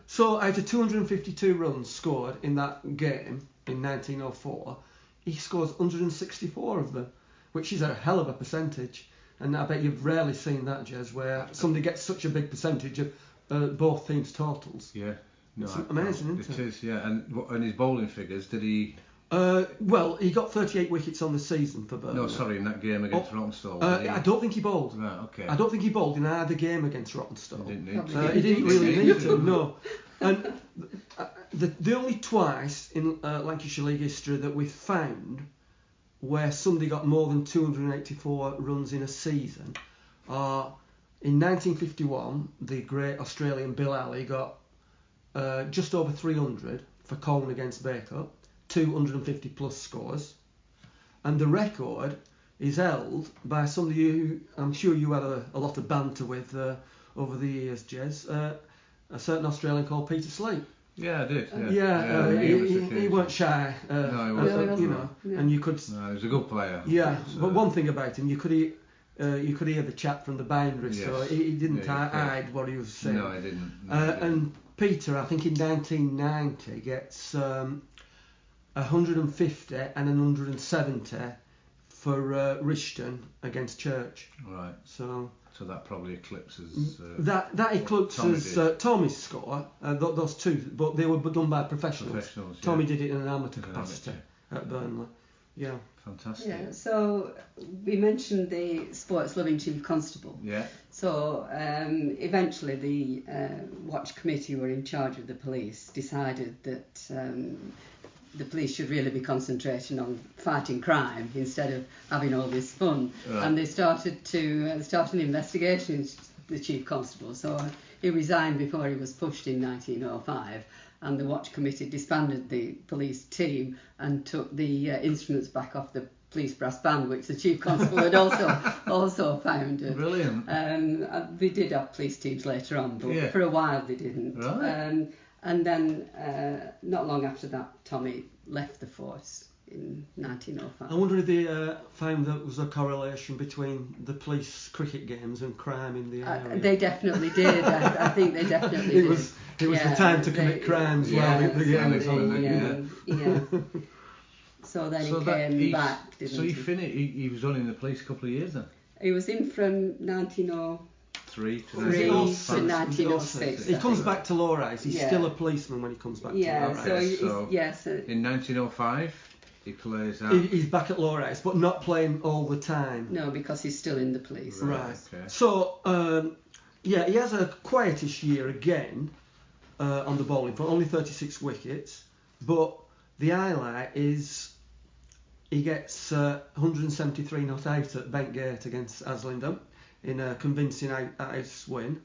[SPEAKER 4] So out of 252 runs scored in that game in 1904, he scores 164 of them, which is a hell of a percentage. And I bet you've rarely seen that, Jez, where somebody gets such a big percentage of both teams' totals.
[SPEAKER 2] Yeah. No,
[SPEAKER 4] it's amazing, isn't it?
[SPEAKER 2] It is, yeah. And his bowling figures, did he...
[SPEAKER 4] Well, he got 38 wickets on the season for Burnley.
[SPEAKER 2] No, sorry, in that game against Rottenstall.
[SPEAKER 4] I don't think he bowled.
[SPEAKER 2] Right, okay.
[SPEAKER 4] I don't think he bowled in either game against Rottenstall.
[SPEAKER 2] He didn't need to.
[SPEAKER 4] He didn't really need to, no. And the only twice in Lancashire League history that we've found where somebody got more than 284 runs in a season are in 1951, the great Australian Bill Alley got just over 300 for Colne against Bacup. 250 plus scores, and the record is held by somebody who I'm sure you had a lot of banter with over the years, Jez, a certain Australian called Peter Sleep.
[SPEAKER 2] Yeah, I did.
[SPEAKER 4] He weren't shy.
[SPEAKER 2] No, he wasn't.
[SPEAKER 4] You know, and you could.
[SPEAKER 2] No, he was a good player.
[SPEAKER 4] Yeah, but one thing about him, you could hear the chat from the boundary,
[SPEAKER 2] yes.
[SPEAKER 4] So he didn't hide what he was saying.
[SPEAKER 2] No, he didn't.
[SPEAKER 4] And Peter, I think in 1990, gets 150 and 170 for Rishton against Church.
[SPEAKER 2] Right.
[SPEAKER 4] So
[SPEAKER 2] that probably eclipses...
[SPEAKER 4] that eclipses Tommy's score, those two, but they were done by professionals. Tommy did it in an amateur capacity at Burnley. Yeah.
[SPEAKER 2] Fantastic.
[SPEAKER 3] Yeah, so we mentioned the sports loving chief constable.
[SPEAKER 2] Yeah.
[SPEAKER 3] So eventually the watch committee who were in charge of the police decided that the police should really be concentrating on fighting crime instead of having all this fun. Right. And they started an investigation into the chief constable. So he resigned before he was pushed in 1905, and the watch committee disbanded the police team and took the instruments back off the police brass band, which the chief constable had also founded.
[SPEAKER 2] Brilliant.
[SPEAKER 3] They did have police teams later on, but for a while they didn't.
[SPEAKER 2] Right.
[SPEAKER 3] And then, not long after that, Tommy left the force in 1905.
[SPEAKER 4] I wonder if they found there was a correlation between the police cricket games and crime in the area.
[SPEAKER 3] They definitely did. I think they definitely did.
[SPEAKER 4] It was the time to commit crimes while the game was on.
[SPEAKER 3] Yeah. So then he came back, didn't he?
[SPEAKER 2] So he was on in the police a couple of years then?
[SPEAKER 3] He was in from 1903 to 1906.
[SPEAKER 4] He comes back to Lowerhouse. He's still a policeman when he comes back to Lowerhouse.
[SPEAKER 2] So in 1905 he plays out.
[SPEAKER 4] He's back at Lowerhouse, but not playing all the time.
[SPEAKER 3] No, because he's still in the police.
[SPEAKER 4] Right.
[SPEAKER 2] Okay.
[SPEAKER 4] So he has a quietish year again on the bowling front. Only 36 wickets, but the highlight is he gets 173 not out at Bentgate against Aslindham in a convincing house win.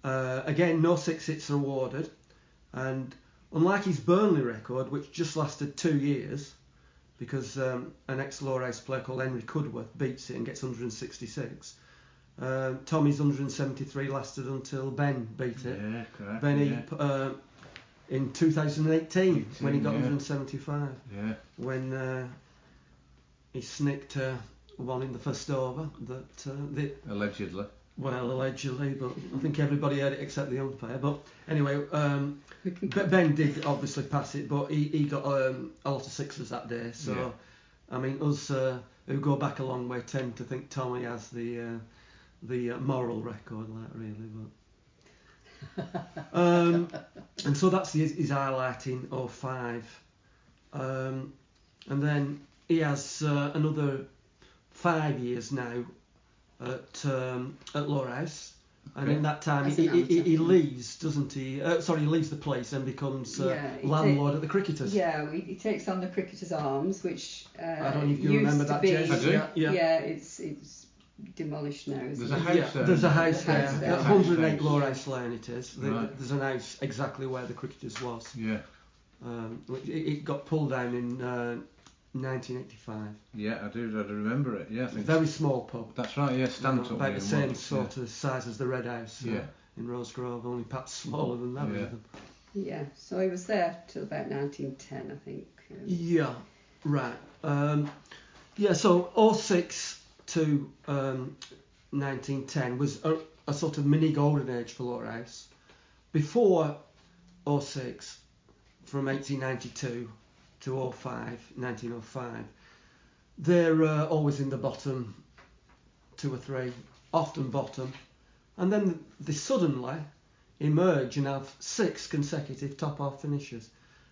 [SPEAKER 4] Again, no 6-hits are awarded, and unlike his Burnley record, which just lasted 2 years, because an ex-Lowerhouse player called Henry Cudworth beats it and gets 166, Tommy's 173 lasted until Ben beat it.
[SPEAKER 2] Yeah, correct.
[SPEAKER 4] Benny in 2018 when he got 175.
[SPEAKER 2] Yeah.
[SPEAKER 4] When he snicked one in the first over
[SPEAKER 2] Allegedly.
[SPEAKER 4] Well, allegedly, but I think everybody heard it except the umpire. But anyway, Ben did obviously pass it, but he got a lot of sixes that day. So, I mean, us who go back a long way tend to think Tommy has the moral record, like really. But and so that's his highlight in 05. And then he has another 5 years now at Lowerhouse, And in that time, he leaves, doesn't he? He leaves the place and becomes landlord at the Cricketers.
[SPEAKER 3] Yeah, he takes on the Cricketers Arms, which
[SPEAKER 4] I don't know if you
[SPEAKER 3] used
[SPEAKER 4] remember
[SPEAKER 3] to
[SPEAKER 4] that,
[SPEAKER 3] be.
[SPEAKER 4] Jez.
[SPEAKER 2] I do.
[SPEAKER 3] Yeah, it's demolished now. Isn't
[SPEAKER 2] There's a
[SPEAKER 3] it?
[SPEAKER 2] house there.
[SPEAKER 4] There's a house
[SPEAKER 3] There's a house
[SPEAKER 4] there.
[SPEAKER 3] there.
[SPEAKER 4] 108 Lowerhouse Lane it is.
[SPEAKER 2] Right.
[SPEAKER 4] There's an house exactly where the Cricketers was.
[SPEAKER 2] Yeah.
[SPEAKER 4] It got pulled down in 1985.
[SPEAKER 2] Yeah, I do remember it. Yeah, I think
[SPEAKER 4] Very small pub.
[SPEAKER 2] that's right. Yeah, stand up.
[SPEAKER 4] About the same sort of size as the Red House
[SPEAKER 2] Yeah.
[SPEAKER 4] in Rosegrove, only perhaps smaller than that.
[SPEAKER 2] Yeah.
[SPEAKER 4] Even.
[SPEAKER 3] Yeah, so he was there till about 1910, I think.
[SPEAKER 4] Yeah, right. So 06 to 1910 was a sort of mini golden age for Lowerhouse. Before 06, from 1892 to 1905, they're always in the bottom 2 or 3, often bottom, and then they suddenly emerge and have 6 consecutive top half finishes.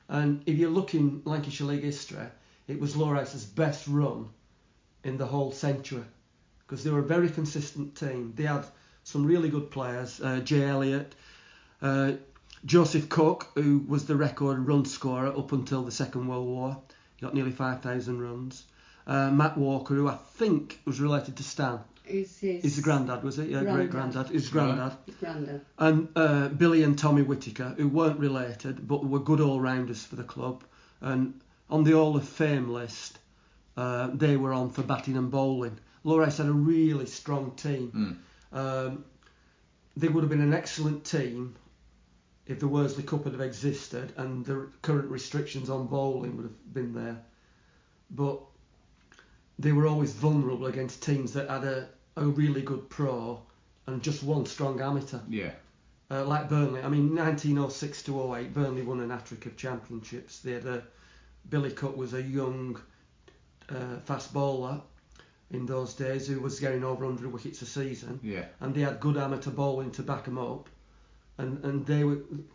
[SPEAKER 4] And if you look in Lancashire League history, it was Lowerhouse's best run in the whole century, because they were a very consistent team. They had some really good players, J. Elliott, Joseph Cook, who was the record run scorer up until the Second World War. He got nearly 5,000 runs. Matt Walker, who I think was related to Stan.
[SPEAKER 3] He's
[SPEAKER 4] the granddad, was it? Yeah, great-granddad. His granddad.
[SPEAKER 3] His granddad.
[SPEAKER 4] And Billy and Tommy Whittaker, who weren't related, but were good all-rounders for the club. And on the Hall of Fame list, they were on for batting and bowling. Lowerhouse had a really strong team. They would have been an excellent team if the Worsley Cup had have existed and the current restrictions on bowling would have been there. But they were always vulnerable against teams that had a really good pro and just one strong amateur.
[SPEAKER 2] Yeah.
[SPEAKER 4] Like Burnley. I mean, 1906 to 08, Burnley won an hat-trick of championships. They had Billy Cook was a young, fast bowler in those days who was getting over 100 wickets a season.
[SPEAKER 2] Yeah.
[SPEAKER 4] And they had good amateur bowling to back them up. And they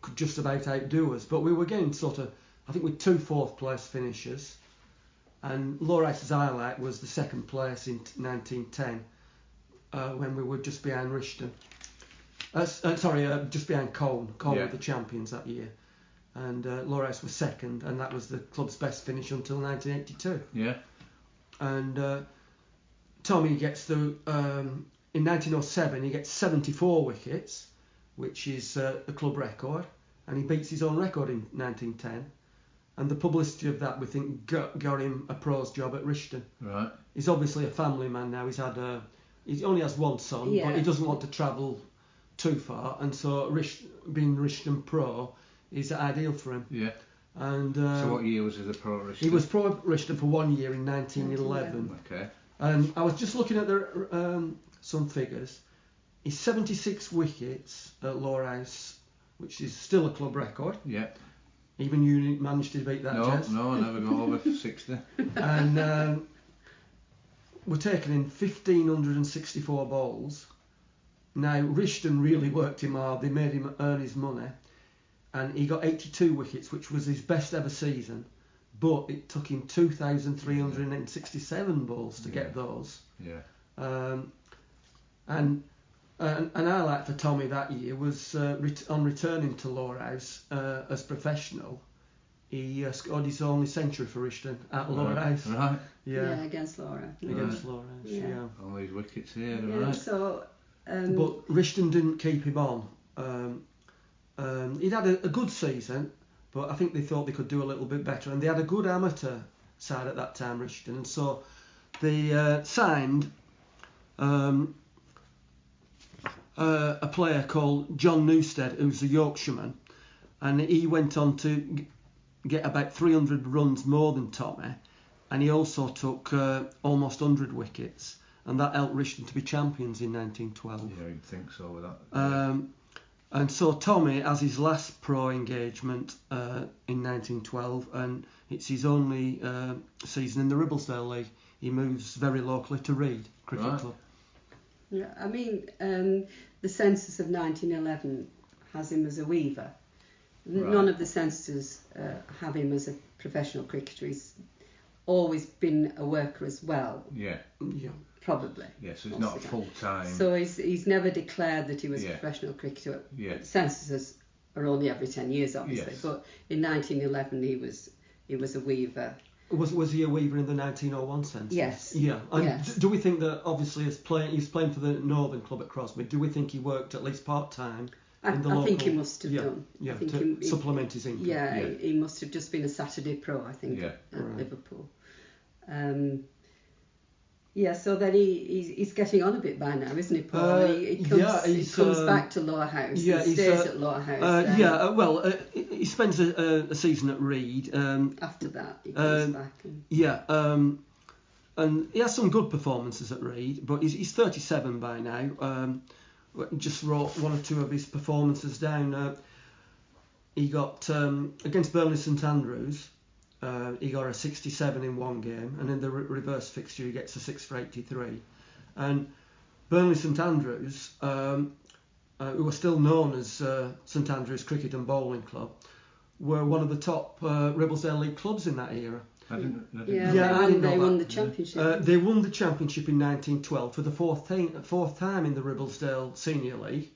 [SPEAKER 4] could just about outdo us. But we were getting sort of, I think, with 2 4th-place finishes. And Lowerhouse's highlight was the 2nd place in 1910, when we were just behind Rishton. Just behind Colne. Colne were the champions that year. And Lowerhouse was 2nd, and that was the club's best finish until 1982.
[SPEAKER 2] Yeah.
[SPEAKER 4] And Tommy gets in 1907, he gets 74 wickets, which is the club record, and he beats his own record in 1910. And the publicity of that, we think, got him a pro's job at Rishton. Right. He's obviously a family man now. He only has one son, but he doesn't want to travel too far, and so being Rishton pro is ideal for him. Yeah. And
[SPEAKER 2] so what year was he the pro at Rishton?
[SPEAKER 4] He was pro at Rishton for 1 year in 1911.
[SPEAKER 2] Okay.
[SPEAKER 4] And I was just looking at some figures. He's 76 wickets at Lowerhouse, which is still a club record. Yeah. Even you didn't manage to beat that, Jez.
[SPEAKER 2] No, I never got over 60.
[SPEAKER 4] And we're taking in 1,564 balls. Now, Rishton really worked him hard. They made him earn his money. And he got 82 wickets, which was his best ever season. But it took him 2,367 balls to get those. Yeah. And an highlight for Tommy that year was on returning to Lowerhouse as professional. He scored his only century for Rishton at Lowerhouse.
[SPEAKER 2] Right.
[SPEAKER 3] Yeah, against Lowerhouse.
[SPEAKER 4] Against Lowerhouse, yeah.
[SPEAKER 2] All these wickets here,
[SPEAKER 3] yeah,
[SPEAKER 2] right.
[SPEAKER 3] So,
[SPEAKER 4] but Rishton didn't keep him on. He'd had a good season, but I think they thought they could do a little bit better. And they had a good amateur side at that time, Rishton. And so they signed a player called John Newstead, who's a Yorkshireman, and he went on to get about 300 runs more than Tommy, and he also took almost 100 wickets, and that helped Rishton to be champions in 1912.
[SPEAKER 2] Yeah, you'd think so with that.
[SPEAKER 4] And so Tommy has his last pro engagement in 1912, and it's his only season in the Ribblesdale League. He moves very locally to Reed Cricket Club.
[SPEAKER 3] Yeah, I mean, the census of 1911 has him as a weaver. Right. None of the censuses have him as a professional cricketer. He's always been a worker as well.
[SPEAKER 2] Yeah.
[SPEAKER 4] Yeah.
[SPEAKER 3] Probably.
[SPEAKER 2] Yeah, so it's not full time.
[SPEAKER 3] So he's never declared that he was
[SPEAKER 2] Yeah.
[SPEAKER 3] a professional cricketer.
[SPEAKER 2] Yeah.
[SPEAKER 3] Censuses are only every 10 years, obviously.
[SPEAKER 2] Yes.
[SPEAKER 3] But in 1911, he was a weaver.
[SPEAKER 4] Was he a weaver in the 1901 census?
[SPEAKER 3] Yes.
[SPEAKER 4] Yeah. And
[SPEAKER 3] Yes.
[SPEAKER 4] do we think that obviously he's playing for the Northern Club at Crosby? Do we think he worked at least part time?
[SPEAKER 3] I think he must have done.
[SPEAKER 4] Yeah,
[SPEAKER 3] I think
[SPEAKER 4] to supplement his income.
[SPEAKER 3] Yeah, he must have just been a Saturday pro, I think, at Liverpool. So then he's getting on a bit by now, isn't he, Paul? He comes back to Lowerhouse.
[SPEAKER 4] Yeah,
[SPEAKER 3] he stays at Lowerhouse.
[SPEAKER 4] He spends a season at Reed.
[SPEAKER 3] After that, he comes back.
[SPEAKER 4] And he has some good performances at Reed, but he's 37 by now. Just wrote one or two of his performances down. He got against Burnley St Andrews. He got a 67 in one game, and in the reverse fixture he gets a 6 for 83. And Burnley St Andrews, who are still known as St Andrews Cricket and Bowling Club, were one of the top Ribblesdale League clubs in that era.
[SPEAKER 2] I didn't
[SPEAKER 3] they won the championship.
[SPEAKER 4] They won the championship in 1912 for the fourth time in the Ribblesdale Senior League.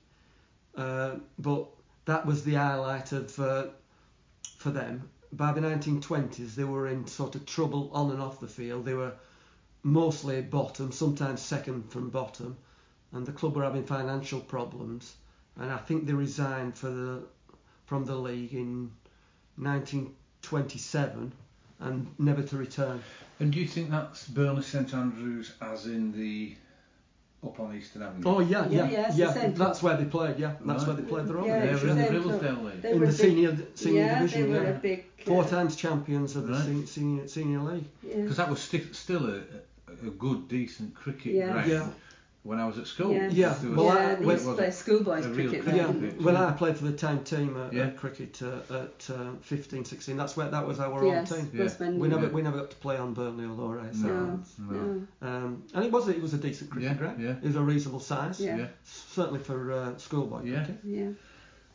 [SPEAKER 4] But that was the highlight of for them. By the 1920s, they were in sort of trouble on and off the field. They were mostly bottom, sometimes second from bottom, and the club were having financial problems. And I think they resigned from the league in 1927 and never to return.
[SPEAKER 2] And do you think that's Burnley St Andrews, as in the up on Eastern Avenue?
[SPEAKER 4] Oh yeah.
[SPEAKER 3] That's
[SPEAKER 4] where they played. Yeah, that's where they played their own.
[SPEAKER 3] Yeah,
[SPEAKER 2] they were in the Ribblesdale League.
[SPEAKER 4] In the senior division.
[SPEAKER 3] They were a big.
[SPEAKER 4] 4 times champions of the senior league.
[SPEAKER 2] Because that was still a good, decent cricket ground.
[SPEAKER 3] Yeah.
[SPEAKER 2] When I was at school.
[SPEAKER 3] They used to play schoolboys cricket.
[SPEAKER 4] When I played for the town team at cricket at 15, 16, that was our own team. We never got to play on Burnley or Lowerhouse.
[SPEAKER 2] No.
[SPEAKER 4] And it was a decent cricket ground.
[SPEAKER 2] Yeah.
[SPEAKER 4] It was a reasonable size.
[SPEAKER 3] Yeah.
[SPEAKER 4] Certainly for schoolboy cricket.
[SPEAKER 3] Yeah.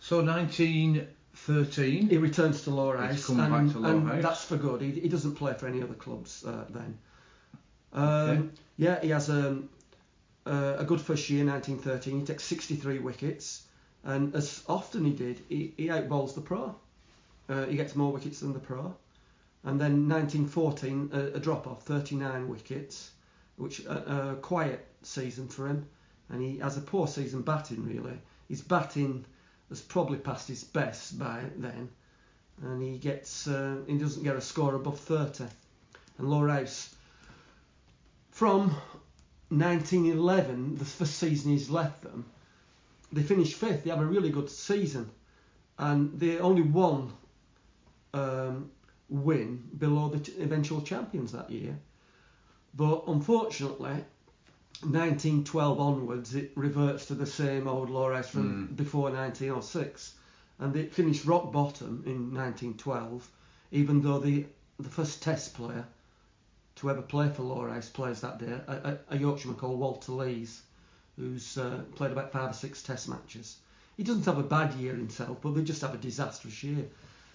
[SPEAKER 2] So 1913.
[SPEAKER 4] He returns to Lowerhouse.
[SPEAKER 2] He's coming back to Lowerhouse.
[SPEAKER 4] And that's for good. He doesn't play for any other clubs then. He has a good first year, 1913. He takes 63 wickets, and as often he did, he outbowls the pro. He gets more wickets than the pro. And then 1914, a drop off, 39 wickets, which a quiet season for him. And he has a poor season batting, really. His batting has probably passed his best by then, and he doesn't get a score above 30. And Lowerhouse, from 1911, the first season he's left them, they finish 5th. They have a really good season, and they only one win below the eventual champions that year. But unfortunately, 1912 onwards, it reverts to the same old Lowerhouse from before 1906, and they finished rock bottom in 1912, even though the first Test player to ever play for Lowerhouse plays that day, a Yorkshireman called Walter Lees, who's played about 5 or 6 Test matches. He doesn't have a bad year himself, but they just have a disastrous year.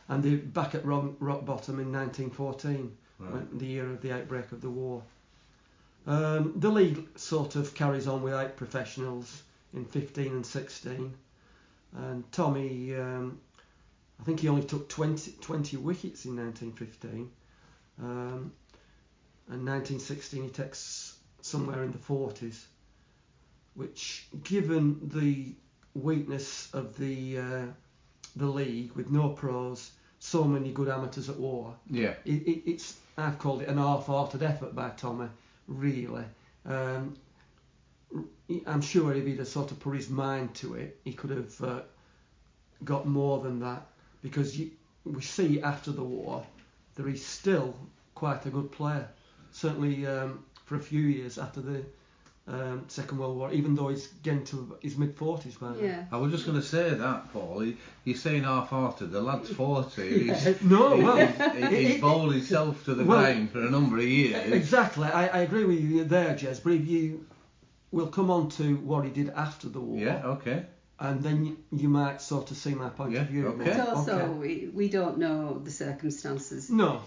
[SPEAKER 4] And they're back at rock bottom in 1914, the year of the outbreak of the war. The league sort of carries on with 8 professionals in 15 and 16. And Tommy, I think he only took 20 wickets in 1915. And 1916 he takes somewhere in the 40s, which, given the weakness of the league with no pros, so many good amateurs at war, it's I've called it an half-hearted effort by Tommy, really. I'm sure if he'd have sort of put his mind to it, he could have got more than that, because we see after the war that he's still quite a good player. Certainly for a few years after the Second World War, even though he's getting to his mid-40s by now.
[SPEAKER 3] Yeah.
[SPEAKER 2] I was just going to say that, Paul. You're saying half-hearted. The lad's 40. He's bowled himself to the ground for a number of years.
[SPEAKER 4] Exactly. I agree with you there, Jez. But we'll come on to what he did after the war.
[SPEAKER 2] Yeah, okay.
[SPEAKER 4] And then you might sort of see my point of view.
[SPEAKER 2] Okay.
[SPEAKER 3] But also, we don't know the circumstances.
[SPEAKER 4] No.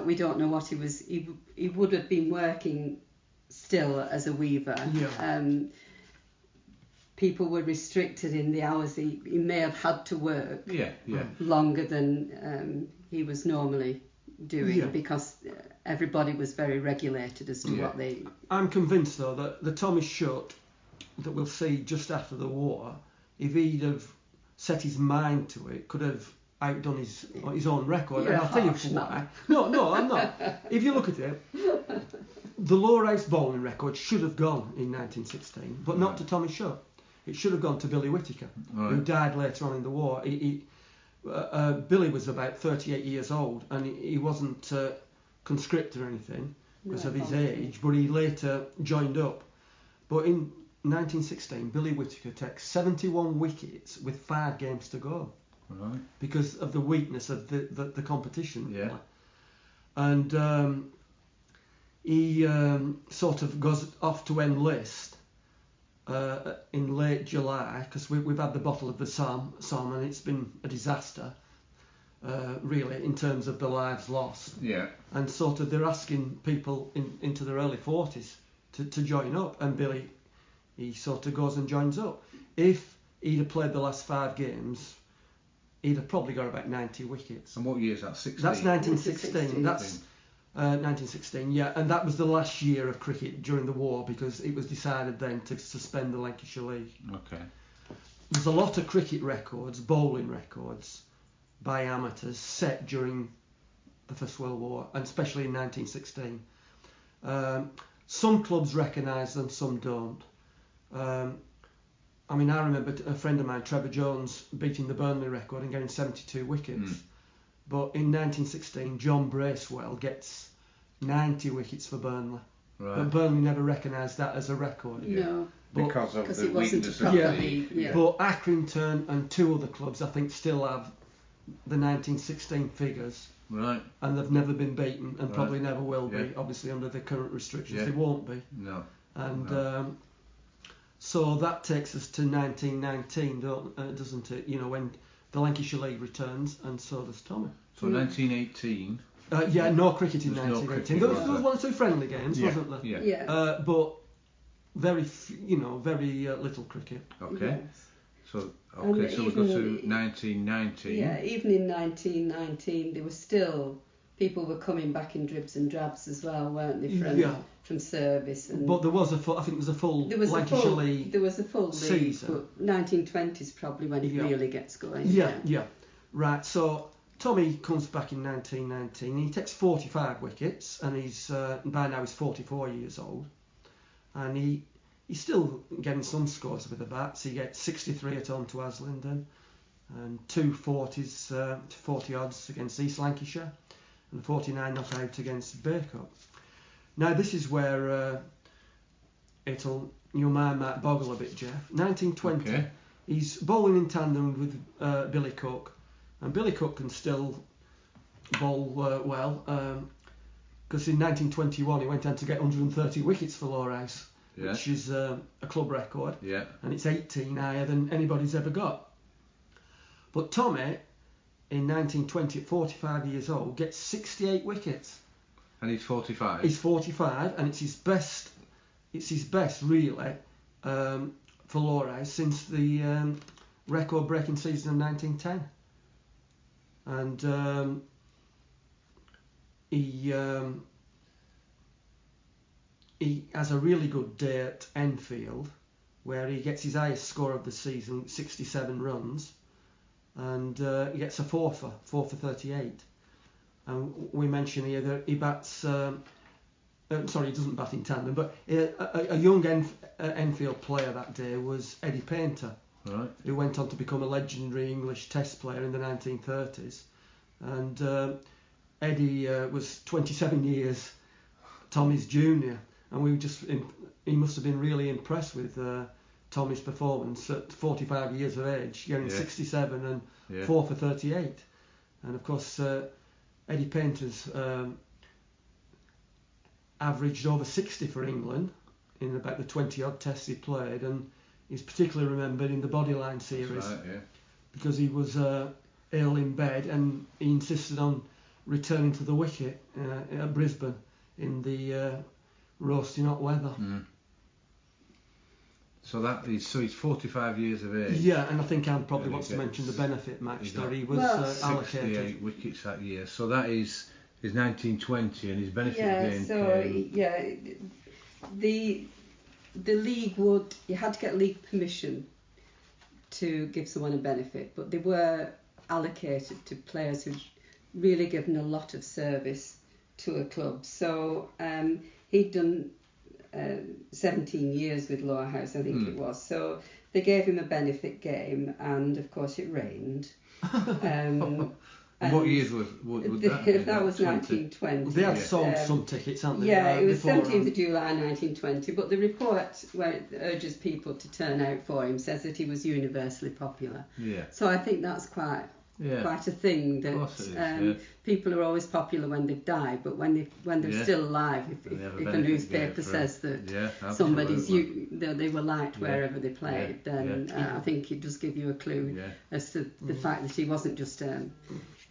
[SPEAKER 3] We don't know what he was. He would have been working still as a weaver. People were restricted in the hours he may have had to work longer than he was normally doing because everybody was very regulated as to what they...
[SPEAKER 4] I'm convinced though that the Tommy Shutt that we'll see just after the war, if he'd have set his mind to it, could have outdone his own record.
[SPEAKER 3] You're
[SPEAKER 4] and I'll tell you why. No, I'm not. If you look at it, the Lowerhouse bowling record should have gone in 1916, but not to Tommy Shutt. It should have gone to Billy Whittaker, who died later on in the war. Billy was about 38 years old, and he wasn't conscripted or anything because of his age, but he later joined up. But in 1916, Billy Whittaker takes 71 wickets with 5 games to go, because of the weakness of the competition. And he sort of goes off to enlist in late July, because we've had the bottle of the Somme, and it's been a disaster, really, in terms of the lives lost. And sort of they're asking people into their early 40s to join up, and Billy, he sort of goes and joins up. If he'd have played the last 5 games, he'd have probably got about 90 wickets.
[SPEAKER 2] And what year is that? 16?
[SPEAKER 4] That's 1916. That's 1916, and that was the last year of cricket during the war, because it was decided then to suspend the Lancashire League. There's a lot of cricket records, bowling records, by amateurs set during the First World War, and especially in 1916. Some clubs recognise them, some don't. I mean, I remember a friend of mine, Trevor Jones, beating the Burnley record and getting 72 wickets. But in 1916, John Bracewell gets 90 wickets for Burnley. But Burnley never recognised that as a record.
[SPEAKER 3] No.
[SPEAKER 2] Because of the
[SPEAKER 3] it wasn't
[SPEAKER 2] weakness
[SPEAKER 3] a
[SPEAKER 2] of
[SPEAKER 3] proper
[SPEAKER 2] the
[SPEAKER 3] league.
[SPEAKER 4] But Accrington and 2 other clubs, I think, still have the 1916 figures. And they've never been beaten, and probably never will be, obviously under the current restrictions. They won't be. And so that takes us to 1919, doesn't it? You know, when the Lancashire League returns, and so does Tommy.
[SPEAKER 2] So 1918.
[SPEAKER 4] No cricket in 1918.
[SPEAKER 2] No cricket,
[SPEAKER 4] there was 1 or 2 friendly games, wasn't there? But very little cricket.
[SPEAKER 2] So we go to 1919.
[SPEAKER 3] Even in 1919, there were still people were coming back in dribs and drabs as well, weren't they? From service.
[SPEAKER 4] But there was a full Lancashire League.
[SPEAKER 3] There was a full league,
[SPEAKER 4] season.
[SPEAKER 3] but 1920 is probably when it really gets going.
[SPEAKER 4] Right. So Tommy comes back in 1919. He takes 45 wickets, and he's by now he's 44 years old, and he's still getting some scores with the bats. He gets 63 at home to Haslingden, and 2 40s, 40 odds against East Lancashire, and 49 not out against Baycup. Now this is where your mind might boggle a bit, Jeff. 1920, he's bowling in tandem with Billy Cook, and Billy Cook can still bowl well, because in 1921 he went on to get 130 wickets for Lowerhouse, which is a club record, and it's 18 higher than anybody's ever got. But Tommy, in 1920, at 45 years old, gets 68 wickets.
[SPEAKER 2] And he's 45.
[SPEAKER 4] He's 45, and it's his best. It's his best, really, for Lowerhouse since the record-breaking season of 1910. And he has a really good day at Enfield, where he gets his highest score of the season, 67 runs, and he gets a 4 for 38. And we mention here that he bats. Sorry, he doesn't bat in tandem, but a young Enfield player that day was Eddie Painter, who went on to become a legendary English Test player in the 1930s. And Eddie was 27 years Tommy's junior, and he must have been really impressed with Tommy's performance at 45 years of age, getting 67 and 4 for 38. And of course, Eddie Painter's averaged over 60 for England in about the 20 odd tests he played, and he's particularly remembered in the Bodyline series because he was ill in bed, and he insisted on returning to the wicket at Brisbane in the roasting hot weather.
[SPEAKER 2] So he's 45 years of age.
[SPEAKER 4] Yeah, and I think Anne probably wants to mention the benefit match that he was allocated.
[SPEAKER 2] 68 wickets that year. So that is his 1920 and his benefit game came.
[SPEAKER 3] The league you had to get league permission to give someone a benefit, but they were allocated to players who'd really given a lot of service to a club. So he'd done 17 years with Lowerhouse, I think it was. So they gave him a benefit game, and of course it rained.
[SPEAKER 2] And what years was that?
[SPEAKER 3] That was 1920.
[SPEAKER 4] They had sold some tickets, hadn't they?
[SPEAKER 3] Yeah, it was 17th of July 1920, but the report where it urges people to turn out for him says that he was universally popular.
[SPEAKER 2] Yeah.
[SPEAKER 3] So I think that's quite a thing, that people are always popular when they've died, but when they're still alive, if a newspaper says that somebody's they were liked wherever they played, then I think it does give you a clue as to the fact that he wasn't just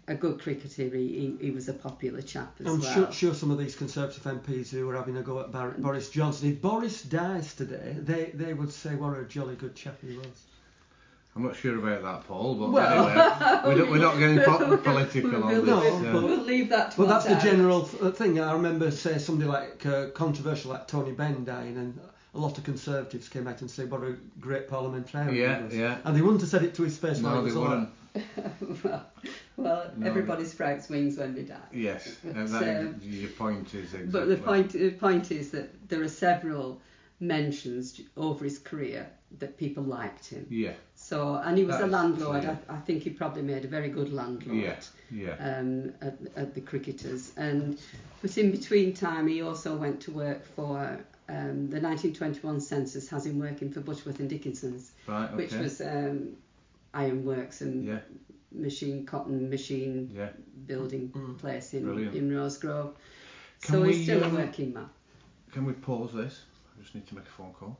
[SPEAKER 3] a good cricketer, he was a popular chap as well.
[SPEAKER 4] I'm sure some of these Conservative MPs who were having a go at Boris Johnson, if Boris dies today, they would say what a jolly good chap he was.
[SPEAKER 2] I'm not sure about that, Paul, but anyway, we're not getting political on this.
[SPEAKER 3] We'll leave that to
[SPEAKER 4] But that's the general thing. I remember, say, somebody like controversial like Tony Benn dying, and a lot of Conservatives came out and said what a great parliamentarian he was. Yeah. And they wouldn't have said it to his face.
[SPEAKER 2] No, they wouldn't.
[SPEAKER 3] Well, everybody sprouts wings when they die.
[SPEAKER 2] Yes, and your point is exactly.
[SPEAKER 3] But the point is that there are several mentions over his career that people liked him.
[SPEAKER 2] Yeah.
[SPEAKER 3] So, and he was a landlord. I think he probably made a very good landlord. At the cricketers, but in between time he also went to work for the 1921 census has him working for Butterworth and Dickinson's, which was ironworks and cotton machine building place in Rosegrove. So he's still a working man.
[SPEAKER 2] Can we pause this? I just need to make a phone call.